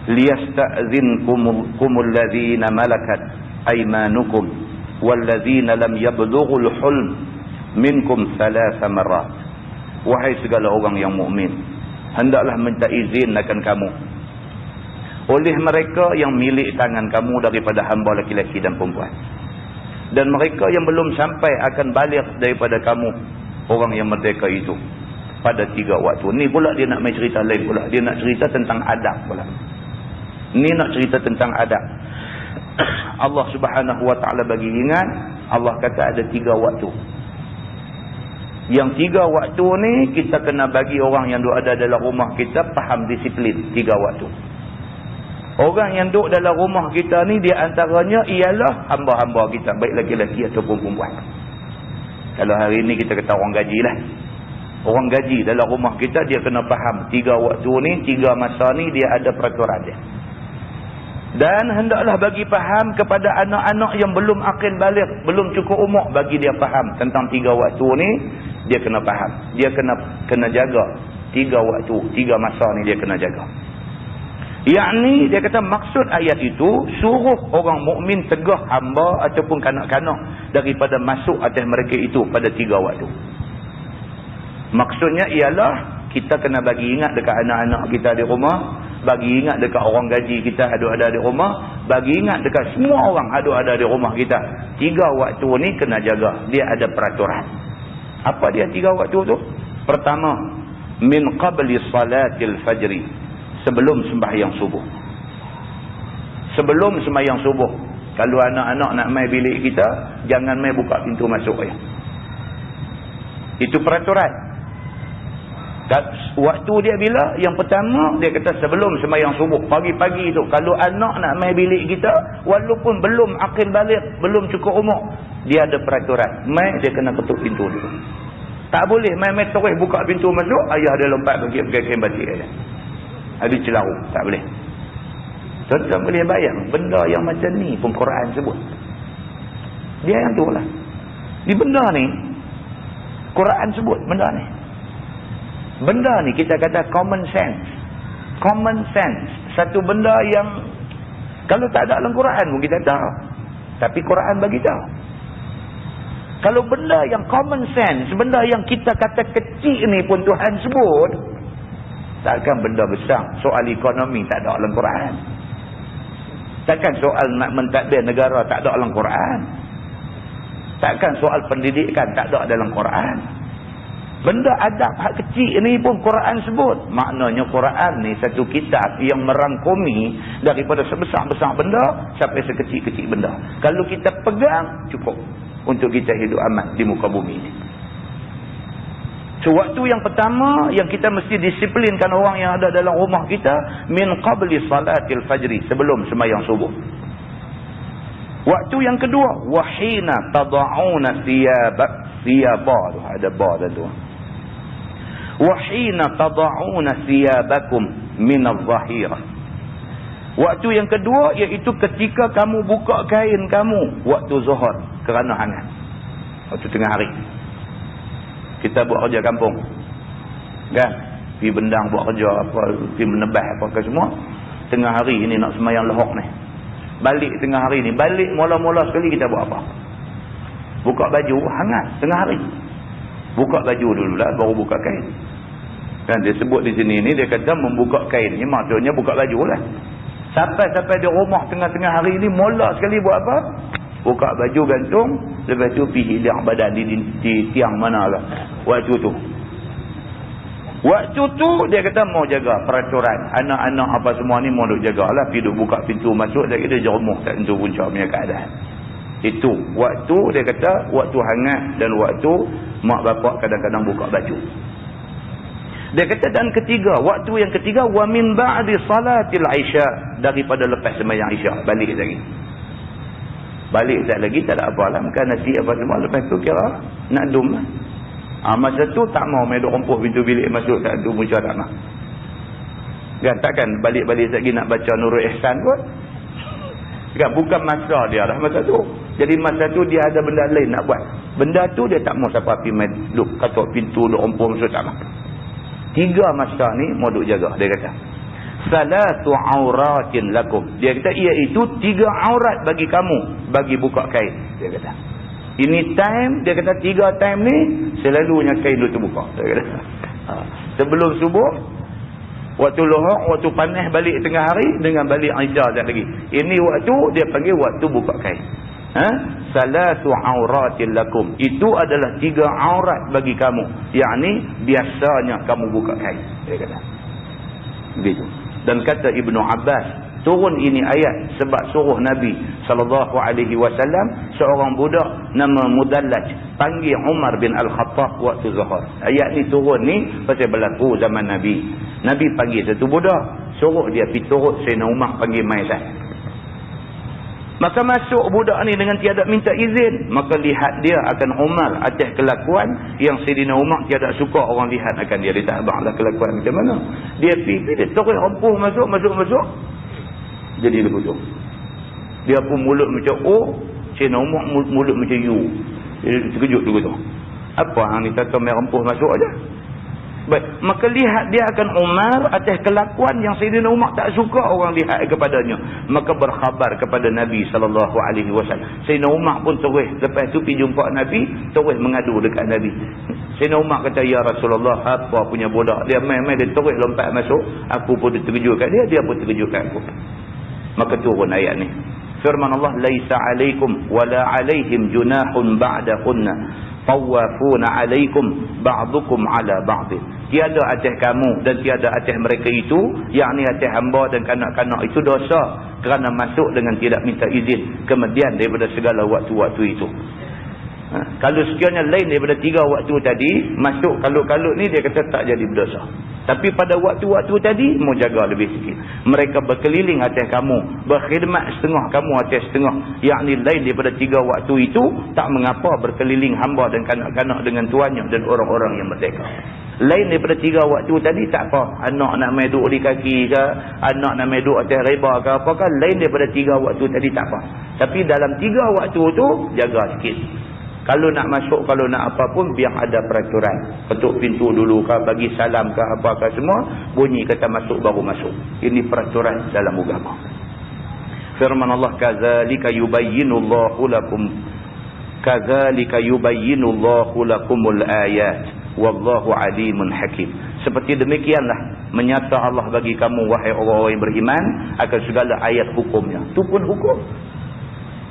liyasta'zinkumul ladzina malakat aymanukum walladzina lam yablughul hulm minkum 3 marrat. Wahai segala orang yang mukmin, hendaklah minta izin akan kamu oleh mereka yang milik tangan kamu daripada hamba laki-laki dan perempuan, Dan mereka yang belum sampai akan balik daripada kamu, orang yang merdeka itu, pada 3 waktu. Ni pula dia nak main cerita lain pula. Dia nak cerita tentang adab pula. Ni nak cerita tentang adab. Allah Subhanahu wa ta'ala bagi ingat, Allah kata ada 3 waktu. Yang 3 waktu ni kita kena bagi orang yang duduk ada dalam rumah kita faham disiplin 3 waktu. Orang yang duduk dalam rumah kita ni, dia antaranya ialah hamba-hamba kita, baik lelaki-lelaki ataupun perempuan. Kalau hari ni kita kata orang gaji lah. Orang gaji dalam rumah kita, dia kena faham 3 waktu ni, 3 masa ni dia ada peraturan dia. Dan hendaklah bagi faham kepada anak-anak yang belum akil balik, belum cukup umur, bagi dia faham tentang 3 waktu ni. Dia kena faham, dia kena jaga 3 waktu, 3 masa ni dia kena jaga. Yakni dia kata maksud ayat itu suruh orang mukmin tegah hamba ataupun kanak-kanak daripada masuk atas mereka itu pada 3 waktu. Maksudnya ialah kita kena bagi ingat dekat anak-anak kita di rumah, bagi ingat dekat orang gaji kita ada di rumah, bagi ingat dekat semua orang ada di rumah kita. 3 waktu ni kena jaga, dia ada peraturan. Apa dia 3 waktu tu? Pertama, min qabli salatil fajri, sebelum sembahyang subuh. Sebelum sembahyang subuh. Kalau anak-anak nak mai bilik kita, jangan mai buka pintu masuk ya. Itu peraturan. Waktu dia bila? Yang pertama, dia kata sebelum sembahyang subuh. Pagi-pagi tu. Kalau anak nak mai bilik kita, walaupun belum akil balik, belum cukup umur, dia ada peraturan. Mai, dia kena ketuk pintu dulu. Tak boleh mai terus buka pintu masuk, ayah dia lompat pergi kain batik aja. Ada celau, tak boleh. Tuan-tuan boleh bayang, benda yang macam ni pun Quran sebut. Dia yang tu lah. Di benda ni, Quran sebut benda ni. Benda ni kita kata common sense. Common sense. Satu benda yang kalau tak ada dalam Quran pun kita tahu. Tapi Quran bagi tahu. Kalau benda yang common sense, benda yang kita kata kecil ni pun Tuhan sebut, takkan benda besar. Soal ekonomi tak ada dalam Quran. Takkan soal nak mentadbir negara tak ada dalam Quran. Takkan soal pendidikan tak ada dalam Quran. Benda adab hak kecil ni pun Quran sebut. Maknanya Quran ni satu kitab yang merangkumi daripada sebesar-besar benda sampai sekecil-kecil benda. Kalau kita pegang, cukup untuk kita hidup aman di muka bumi ini. So, waktu yang pertama yang kita mesti disiplinkan orang yang ada dalam rumah kita, min qabli salatil fajri, sebelum sembahyang subuh. Waktu yang kedua, wahina tada'una thiyaba, ada ba dah tu. Wahina tada'una thiyabakum min adh-dhahirah. Waktu yang kedua iaitu ketika kamu buka kain kamu waktu zuhur kerana hangat. Waktu tengah hari. Kita buat kerja kampung. Kan? Pergi bendang buat kerja apa, pergi menebah apa ke semua. Tengah hari ini nak sembahyang lohok ni. Balik tengah hari ni, balik mula-mula sekali kita buat apa? Buka baju hangat tengah hari. Buka baju dululah baru buka kain. Kan dia sebut di sini ni, dia kata membuka kain ni maksudnya buka baju lah. Sampai di rumah tengah-tengah hari ni mula sekali buat apa? Buka baju gantung, lepas tu pergi hilang badan di tiang mana lah. Waktu tu dia kata mau jaga peraturan. Anak-anak apa semua ni mau duk jagalah, pergi duk buka pintu masuk, dia kata jerumuh tak tentu punca punya keadaan. Itu waktu dia kata waktu hangat dan waktu mak bapak kadang-kadang buka baju. Dia kata dan ketiga, waktu yang ketiga wa min ba'di salatil isya, daripada lepas sembahyang isya balik lagi. Balik tak lagi tak ada apalah, makan nasi apa semua, lepas tu kira nak dum lah. Masa tu tak mau main duk rompok pintu bilik masuk, tak tu punca tak nak. Kan takkan balik-balik lagi nak baca Nurul Ihsan pun. Kan bukan masa dia dah masa tu. Jadi masa tu dia ada benda lain nak buat. Benda tu dia tak mau siapa pergi main duk katuk pintu duk rompok masuk, tak nak. 3 masa ni mau duk jaga, dia kata. Salatu auratin lakum. Dia kata iaitu 3 aurat bagi kamu bagi buka kain, dia kata. Ini time, dia kata 3 time ni selalunya kain tu terbuka, dia kata. Sebelum subuh, waktu lohok, waktu panas balik tengah hari dengan balik isya sekejap lagi. Ini waktu dia panggil waktu buka kain. Salatu auratil lakum. Itu adalah 3 aurat bagi kamu. Yakni biasanya kamu buka kain. Dia kata. Begitu. Dan kata Ibnu Abbas, turun ini ayat sebab suruh Nabi SAW seorang budak nama Mudallaj panggil Umar bin Al-Khattab waktu Zuhur. Ayat ni turun ni pasal berlaku zaman Nabi. Nabi panggil satu budak, suruh dia pergi turut Sayyidina Umar panggil Maizah. Maka masuk budak ni dengan tiada minta izin. Maka lihat dia akan Umar atas kelakuan yang Sayyidina Umar tiada suka orang lihat akan dia. Dia tak abanglah kelakuan macam mana. Dia pergi, dia terus rempuh masuk. Jadi dia betul. Dia pun mulut macam O, Sayyidina Umar mulut macam U. Dia terkejut dulu tu. Apa hang ni kata main rempuh masuk aja? Baik, maka lihat dia akan Umar atas kelakuan yang Sayyidina Umar tak suka orang lihat kepadanya. Maka berkhabar kepada Nabi SAW. Sayyidina Umar pun terus, lepas tu pergi jumpa Nabi, terus mengadu dekat Nabi. Sayyidina Umar kata, ya Rasulullah, apa punya budak dia main-main, dia terus lompat masuk. Aku pun terkejut kat dia, dia pun terkejut kat aku. Maka turun ayat ni. Firman Allah, laisa alaikum wala alaihim junahun ba'dahunna tawafuna alaikum ba'dukum ala ba'din. Tiada atas kamu dan tiada atas mereka itu, yakni atas hamba dan kanak-kanak itu dosa kerana masuk dengan tidak minta izin kemudian daripada segala waktu-waktu itu. Kalau sekiranya lain daripada 3 waktu tadi, masuk kalut-kalut ni dia kata tak jadi berdosa. Tapi pada waktu-waktu tadi, mau jaga lebih sikit. Mereka berkeliling atas kamu, berkhidmat setengah kamu atas setengah. Yakni lain daripada 3 waktu itu, tak mengapa berkeliling hamba dan kanak-kanak dengan tuannya dan orang-orang yang merdeka. Lain daripada 3 waktu tadi, tak apa. Anak nak main duduk di kaki ke, anak nak main duduk atas reba ke apa ke, lain daripada 3 waktu tadi, tak apa. Tapi dalam 3 waktu tu, jaga sikit. Kalau nak masuk, kalau nak apa pun, biar ada peraturan. Ketuk pintu dulu ke, bagi salam ke, apa-apa semua. Bunyi kata masuk, baru masuk. Ini peraturan dalam agama. Firman Allah, kadzalika yubayyinullahu lakum. Kadzalika yubayyinullahu lakumul ayat. Wallahu alimun hakim. Seperti demikianlah menyata Allah bagi kamu, wahai orang-orang yang beriman, akan segala ayat hukumnya. Itu pun hukum.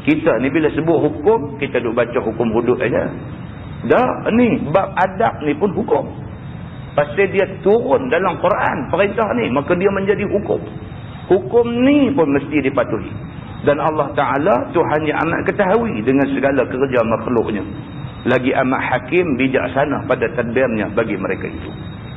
Kita ni bila sebut hukum, kita duk baca hukum hudud aja. Dah, ni bab adab ni pun hukum. Pasal dia turun dalam Quran perintah ni, maka dia menjadi hukum. Hukum ni pun mesti dipatuhi. Dan Allah Ta'ala Tuhan yang amat ketahui dengan segala kerja makhluknya. Lagi amat hakim, bijaksana pada tadbirnya bagi mereka itu.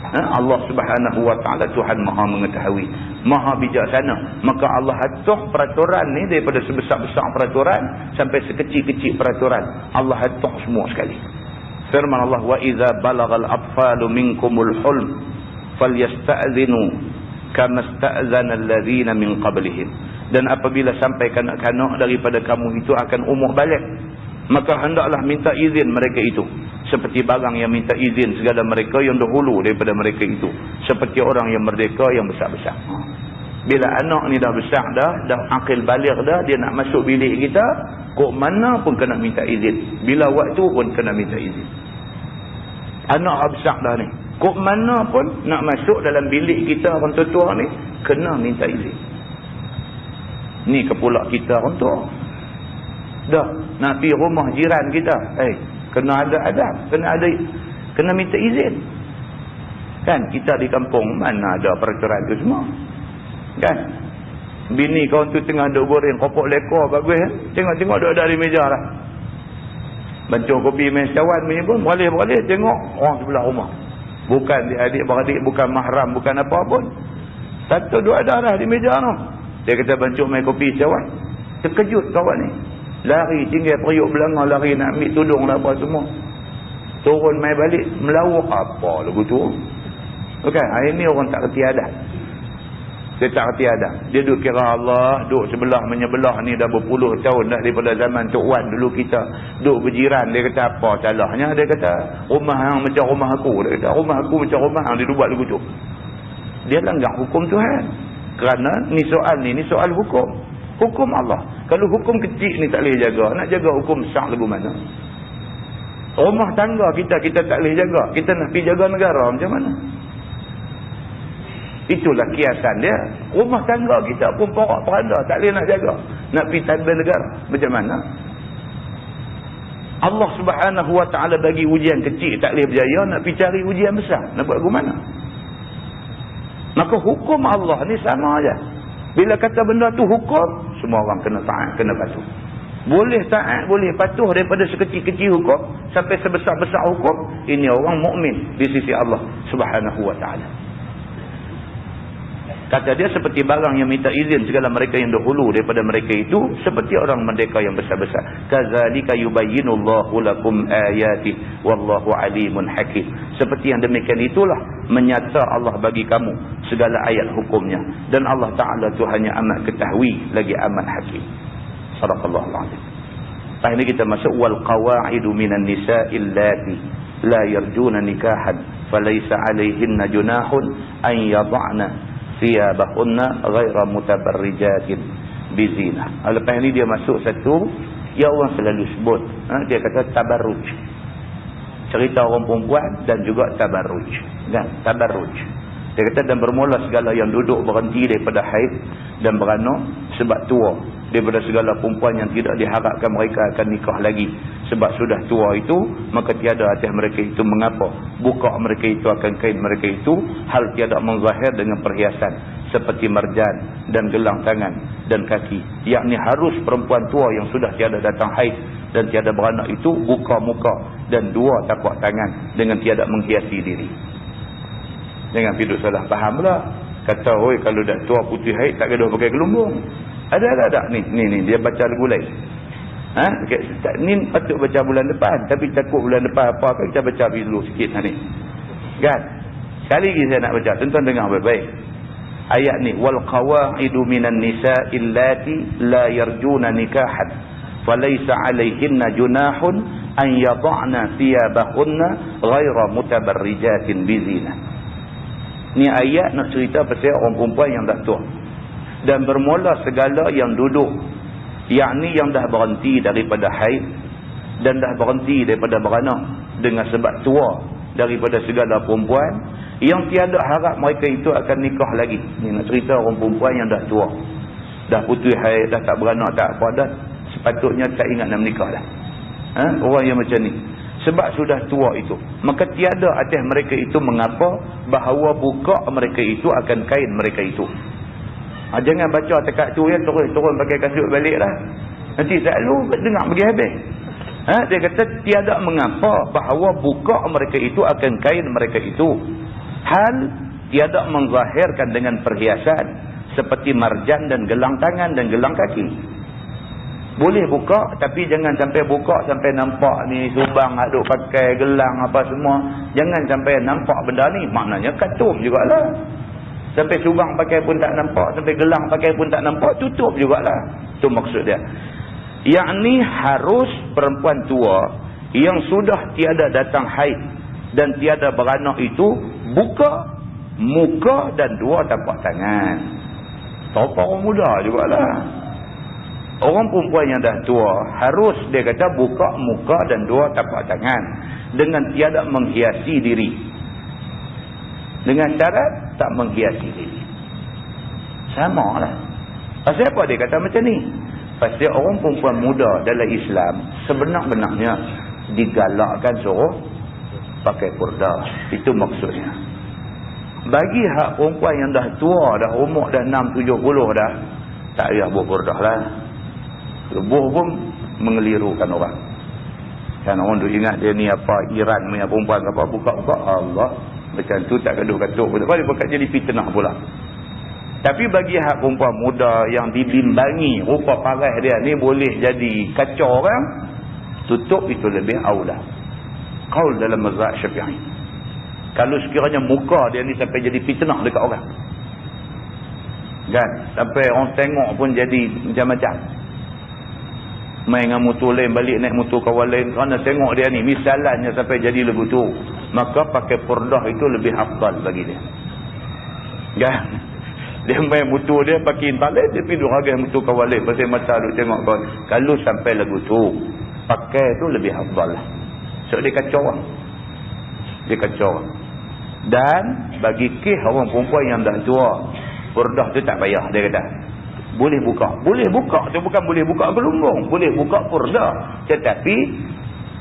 Allah Subhanahu Wa Ta'ala Tuhan maha mengetahui, maha bijaksana. Maka Allah atur peraturan ni daripada sebesar-besar peraturan sampai sekecil-kecil peraturan. Allah atur semua sekali. Firman Allah, wa idza balagal atfalu minkumul hulm falyasta'zinu kama sta'zana alladhina min qablihim. Dan apabila sampai kanak-kanak daripada kamu itu akan umur balik, maka hendaklah minta izin mereka itu, seperti barang yang minta izin segala mereka yang dahulu daripada mereka itu, seperti orang yang merdeka yang besar-besar. Bila anak ni dah besar dah akil balik dah, dia nak masuk bilik kita, kok mana pun kena minta izin. Bila waktu pun kena minta izin. Anak besar dah ni, kok mana pun nak masuk dalam bilik kita orang tua ni, kena minta izin. Ni kepulak kita orang tua. Dah nak pergi rumah jiran kita, kena ada adab, kena minta izin. Kan kita di kampung mana ada peraturan tu semua. Kan bini kau tu tengah duk goreng kopok lekor bagus, tengok-tengok duk ada di meja lah. Bancung kopi main cawan punya pun boleh tengok orang sebelah rumah. Bukan adik-beradik, bukan mahram, bukan apa pun. Satu duk ada dah di meja tu. Dia kata bancung main kopi cawan. Terkejut kawan ni. Lari tinggal periuk belanga, lari nak ambil tudung lah apa semua. Turun mai balik, melawak apa lagu tu. Okey, hari ni orang tak reti adab. Dia tak reti adab. Dia duk kira Allah, duk sebelah menyebelah ni dah berpuluh tahun dah daripada zaman Tok Wan dulu kita. Duk berjiran, dia kata apa salahnya? Dia kata rumah hang macam rumah aku. Dia kata rumah aku macam rumah hang, dia buat lagu tu. Dia langgar hukum Tuhan. Kerana ni soal hukum. Hukum Allah. Kalau hukum kecil ni tak boleh jaga, nak jaga hukum besar lagu mana? Rumah tangga kita tak boleh jaga. Kita nak pergi jaga negara macam mana? Itulah kiasan dia. Rumah tangga kita pun porak-poranda tak boleh nak jaga. Nak pergi tadbir negara macam mana? Allah Subhanahu Wa Ta'ala bagi ujian kecil tak boleh berjaya, nak pergi cari ujian besar, nak buat ke mana? Maka hukum Allah ni sama aja. Bila kata benda tu hukum, semua orang kena taat, kena patuh. Boleh taat, boleh patuh daripada sekecil-kecil hukum sampai sebesar-besar hukum. Ini orang mukmin di sisi Allah Subhanahu Wa Ta'ala. Kata dia seperti barang yang minta izin segala mereka yang dahulu daripada mereka itu seperti orang merdeka yang besar-besar. Kadzalika yubayyinullahu lakum ayati wallahu alimun hakim. Seperti yang demikian itulah menyata Allah bagi kamu segala ayat hukumnya, dan Allah Taala tu hanya amat ketahui lagi amat hakim. Sadaqallahul azim. Lepas ni kita masuk wal qawaidu minan nisa'il lati la yarjuna nikahan falaysa 'alaihinna junahun an yad'na thiyabahunna ghaira mutabarrijatin bizina. Lepas ni dia masuk satu yang orang selalu sebut, dia kata tabarruj. Cerita orang perempuan dan juga tabarruj. Dan tabarruj. Dia kata dan bermula segala yang duduk berhenti daripada haid dan beranak sebab tua, daripada segala perempuan yang tidak diharapkan mereka akan nikah lagi sebab sudah tua itu, maka tiada atas mereka itu mengapa buka mereka itu akan kain mereka itu hal tiada menzahir dengan perhiasan seperti marjan dan gelang tangan dan kaki. Yakni harus perempuan tua yang sudah tiada datang haid dan tiada beranak itu buka muka dan dua tapak tangan dengan tiada menghiasi diri. Jangan piduk salah faham pula. Kata, oi kalau dah tua putih haid tak gaduh pakai gelumbung. Ada ni dia baca lagu lain. Ni patut baca bulan depan, tapi takut bulan depan apa kan kita baca dulu sikit hari. Kan? Sekali lagi saya nak baca, tuan-tuan dengar baik-baik. Ayat ni wal qawaidu minan nisa'il lati la yarjuna nikahan falaysa 'alaihinna junahun an yad'na thiyabahunna ghaira mutabarrijatin bizina. Ni ayat nak cerita pasal orang perempuan yang dah tua dan bermula segala yang duduk, yakni yang dah berhenti daripada haid dan dah berhenti daripada beranak dengan sebab tua daripada segala perempuan yang tiada harap mereka itu akan nikah lagi. Ni nak cerita orang perempuan yang dah tua, dah putih haid, dah tak beranak, tak apa dah, sepatutnya tak ingat nak menikah dah. Orang yang macam ni sebab sudah tua itu, maka tiada atas mereka itu mengapa bahawa buka mereka itu akan kain mereka itu. Jangan baca tekat tu ya, turun pakai kasut balik lah. Nanti selalu dengar pergi habis. Dia kata tiada mengapa bahawa buka mereka itu akan kain mereka itu. Hal tiada menzahirkan dengan perhiasan seperti marjan dan gelang tangan dan gelang kaki. Boleh buka, tapi jangan sampai buka sampai nampak ni subang aduk pakai gelang apa semua. Jangan sampai nampak benda ni. Maknanya katum jugalah. Sampai subang pakai pun tak nampak, sampai gelang pakai pun tak nampak, tutup jugalah. Itu maksud dia. Yakni harus perempuan tua yang sudah tiada datang haid dan tiada beranak itu buka muka dan dua tapak tangan. Tak orang muda jugalah. Orang perempuan yang dah tua harus, dia kata, buka muka dan dua tapak tangan dengan tiada menghiasi diri. Dengan syarat tak menghiasi diri. Sama lah. Pasal apa dia kata macam ni? Pasal orang perempuan muda dalam Islam sebenar-benarnya digalakkan suruh pakai purdah. Itu maksudnya. Bagi hak perempuan yang dah tua, dah umur dah 6-70 dah, tak payah buat purdah lah. Lebuh pun mengelirukan orang. Kan orang duk ingat dia ni apa, Iran punya perempuan apa, buka-buka Allah macam tu tak gaduh-gaduh. Lepas dia bukan jadi fitnah pula. Tapi bagi hak perempuan muda yang dibimbangi rupa parah dia ni boleh jadi kacau orang, tutup itu lebih aula. Qaul dalam mazhab Syafi'i. Kalau sekiranya muka dia ni sampai jadi fitnah dekat orang, kan, sampai orang tengok pun jadi macam-macam, main dengan motor lain balik naik motor kawan lain kerana tengok dia ni, misalnya sampai jadi lagu tu, maka pakai purdah itu lebih afdal bagi dia. Kan? Dia main motor dia pakai intalet, dia pergi duragai motor kawan lain pasal mata duk tengok kawan. Kalau sampai lagu tu, pakai tu lebih afdal lah. So dia kacau orang. Dia kacau orang. Dan bagi kes orang perempuan yang dah tua, purdah tu tak payah, dia kata. Boleh buka. Boleh buka tu bukan boleh buka gelumbung. Boleh buka purdah. Tetapi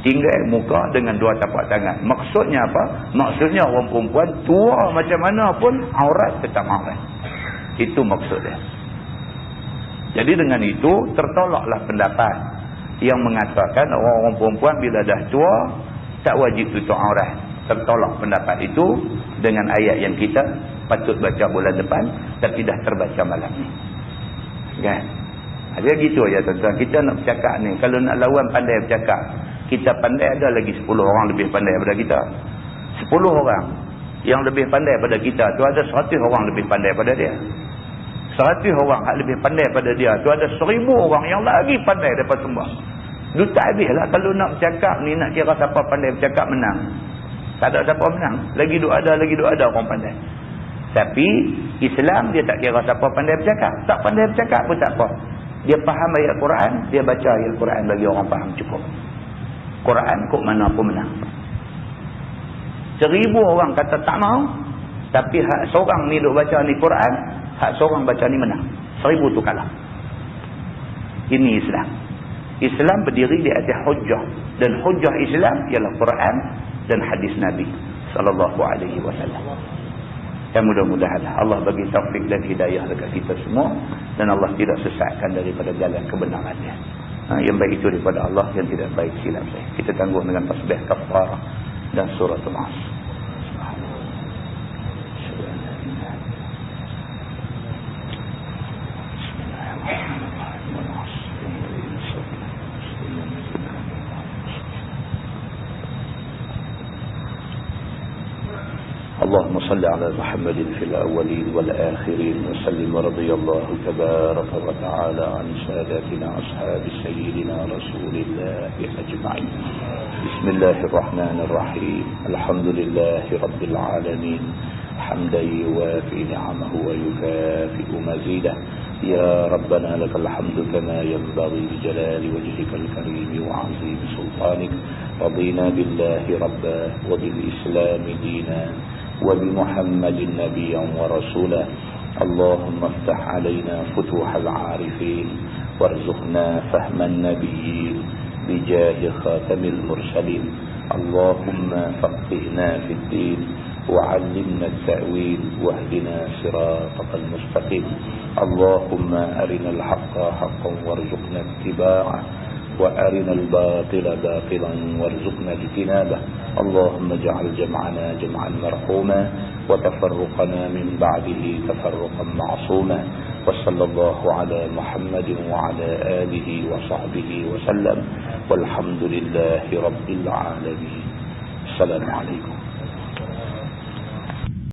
tinggal muka dengan dua tapak tangan. Maksudnya apa? Maksudnya orang perempuan tua macam mana pun aurat tetap aurat. Itu maksud dia. Jadi dengan itu tertolaklah pendapat yang mengatakan orang-orang perempuan bila dah tua tak wajib tutup aurat. Tertolak pendapat itu dengan ayat yang kita patut baca bulan depan tapi dah terbaca malam ni. Kan? Ada gitu aja tuan-tuan. Kita nak bercakap ni, kalau nak lawan pandai bercakap, kita pandai ada lagi 10 orang lebih pandai daripada kita. 10 orang yang lebih pandai daripada kita tu ada 100 orang lebih pandai daripada dia. 100 orang yang lebih pandai daripada dia tu ada 1000 orang yang lagi pandai daripada semua. Dia tak habis lah kalau nak bercakap ni, nak kira siapa pandai bercakap menang. Tak ada siapa menang. Lagi ada orang pandai. Tapi Islam dia tak kira siapa pandai bercakap. Tak pandai bercakap pun tak apa. Dia faham ayat Quran, dia baca ayat Quran bagi orang faham cukup. Quran kok mana pun menang. 1000 orang kata tak mau, tapi hak seorang ni duk baca ni Quran, hak seorang baca ni menang. 1000 tu kalah. Ini Islam. Islam berdiri di atas hujjah, dan hujjah Islam ialah Quran dan hadis Nabi sallallahu alaihi wasallam. Dan mudah-mudahan Allah bagi taufik dan hidayah dekat kita semua, dan Allah tidak sesatkan daripada jalan kebenarannya. Yang baik itu daripada Allah, yang tidak baik silap saya. Kita tangguh dengan tasbih kafarah dan surah Al-Asr. اللهم صل على محمد في الأولين والآخرين وسلم ورضي الله تبارك وتعالى عن سادتنا أصحاب سيدنا رسول الله أجمعين. بسم الله الرحمن الرحيم. الحمد لله رب العالمين حمدا يوافي نعمه ويكافئ مزيده. يا ربنا لك الحمد كما ينبغي لجلال وجهك الكريم وعظيم سلطانك. رضينا بالله ربا وبالإسلام دينا وبمحمد نبيا ورسولا. اللهم افتح علينا فتوح العارفين وارزقنا فهم النبيين بجاه خاتم المرسلين. اللهم فقهنا في الدين وعلمنا التأويل واهدنا صراطك المستقيم. اللهم أرنا الحق حقا وارزقنا اتباعه وأرنا الباطل باطلا وارزقنا اجتنابه. اللهم اجعل جمعنا جمعا مرحوما وتفرقنا من بعده تفرقا معصوما. وصلى الله على محمد وعلى آله وصحبه وسلم والحمد لله رب العالمين. السلام عليكم.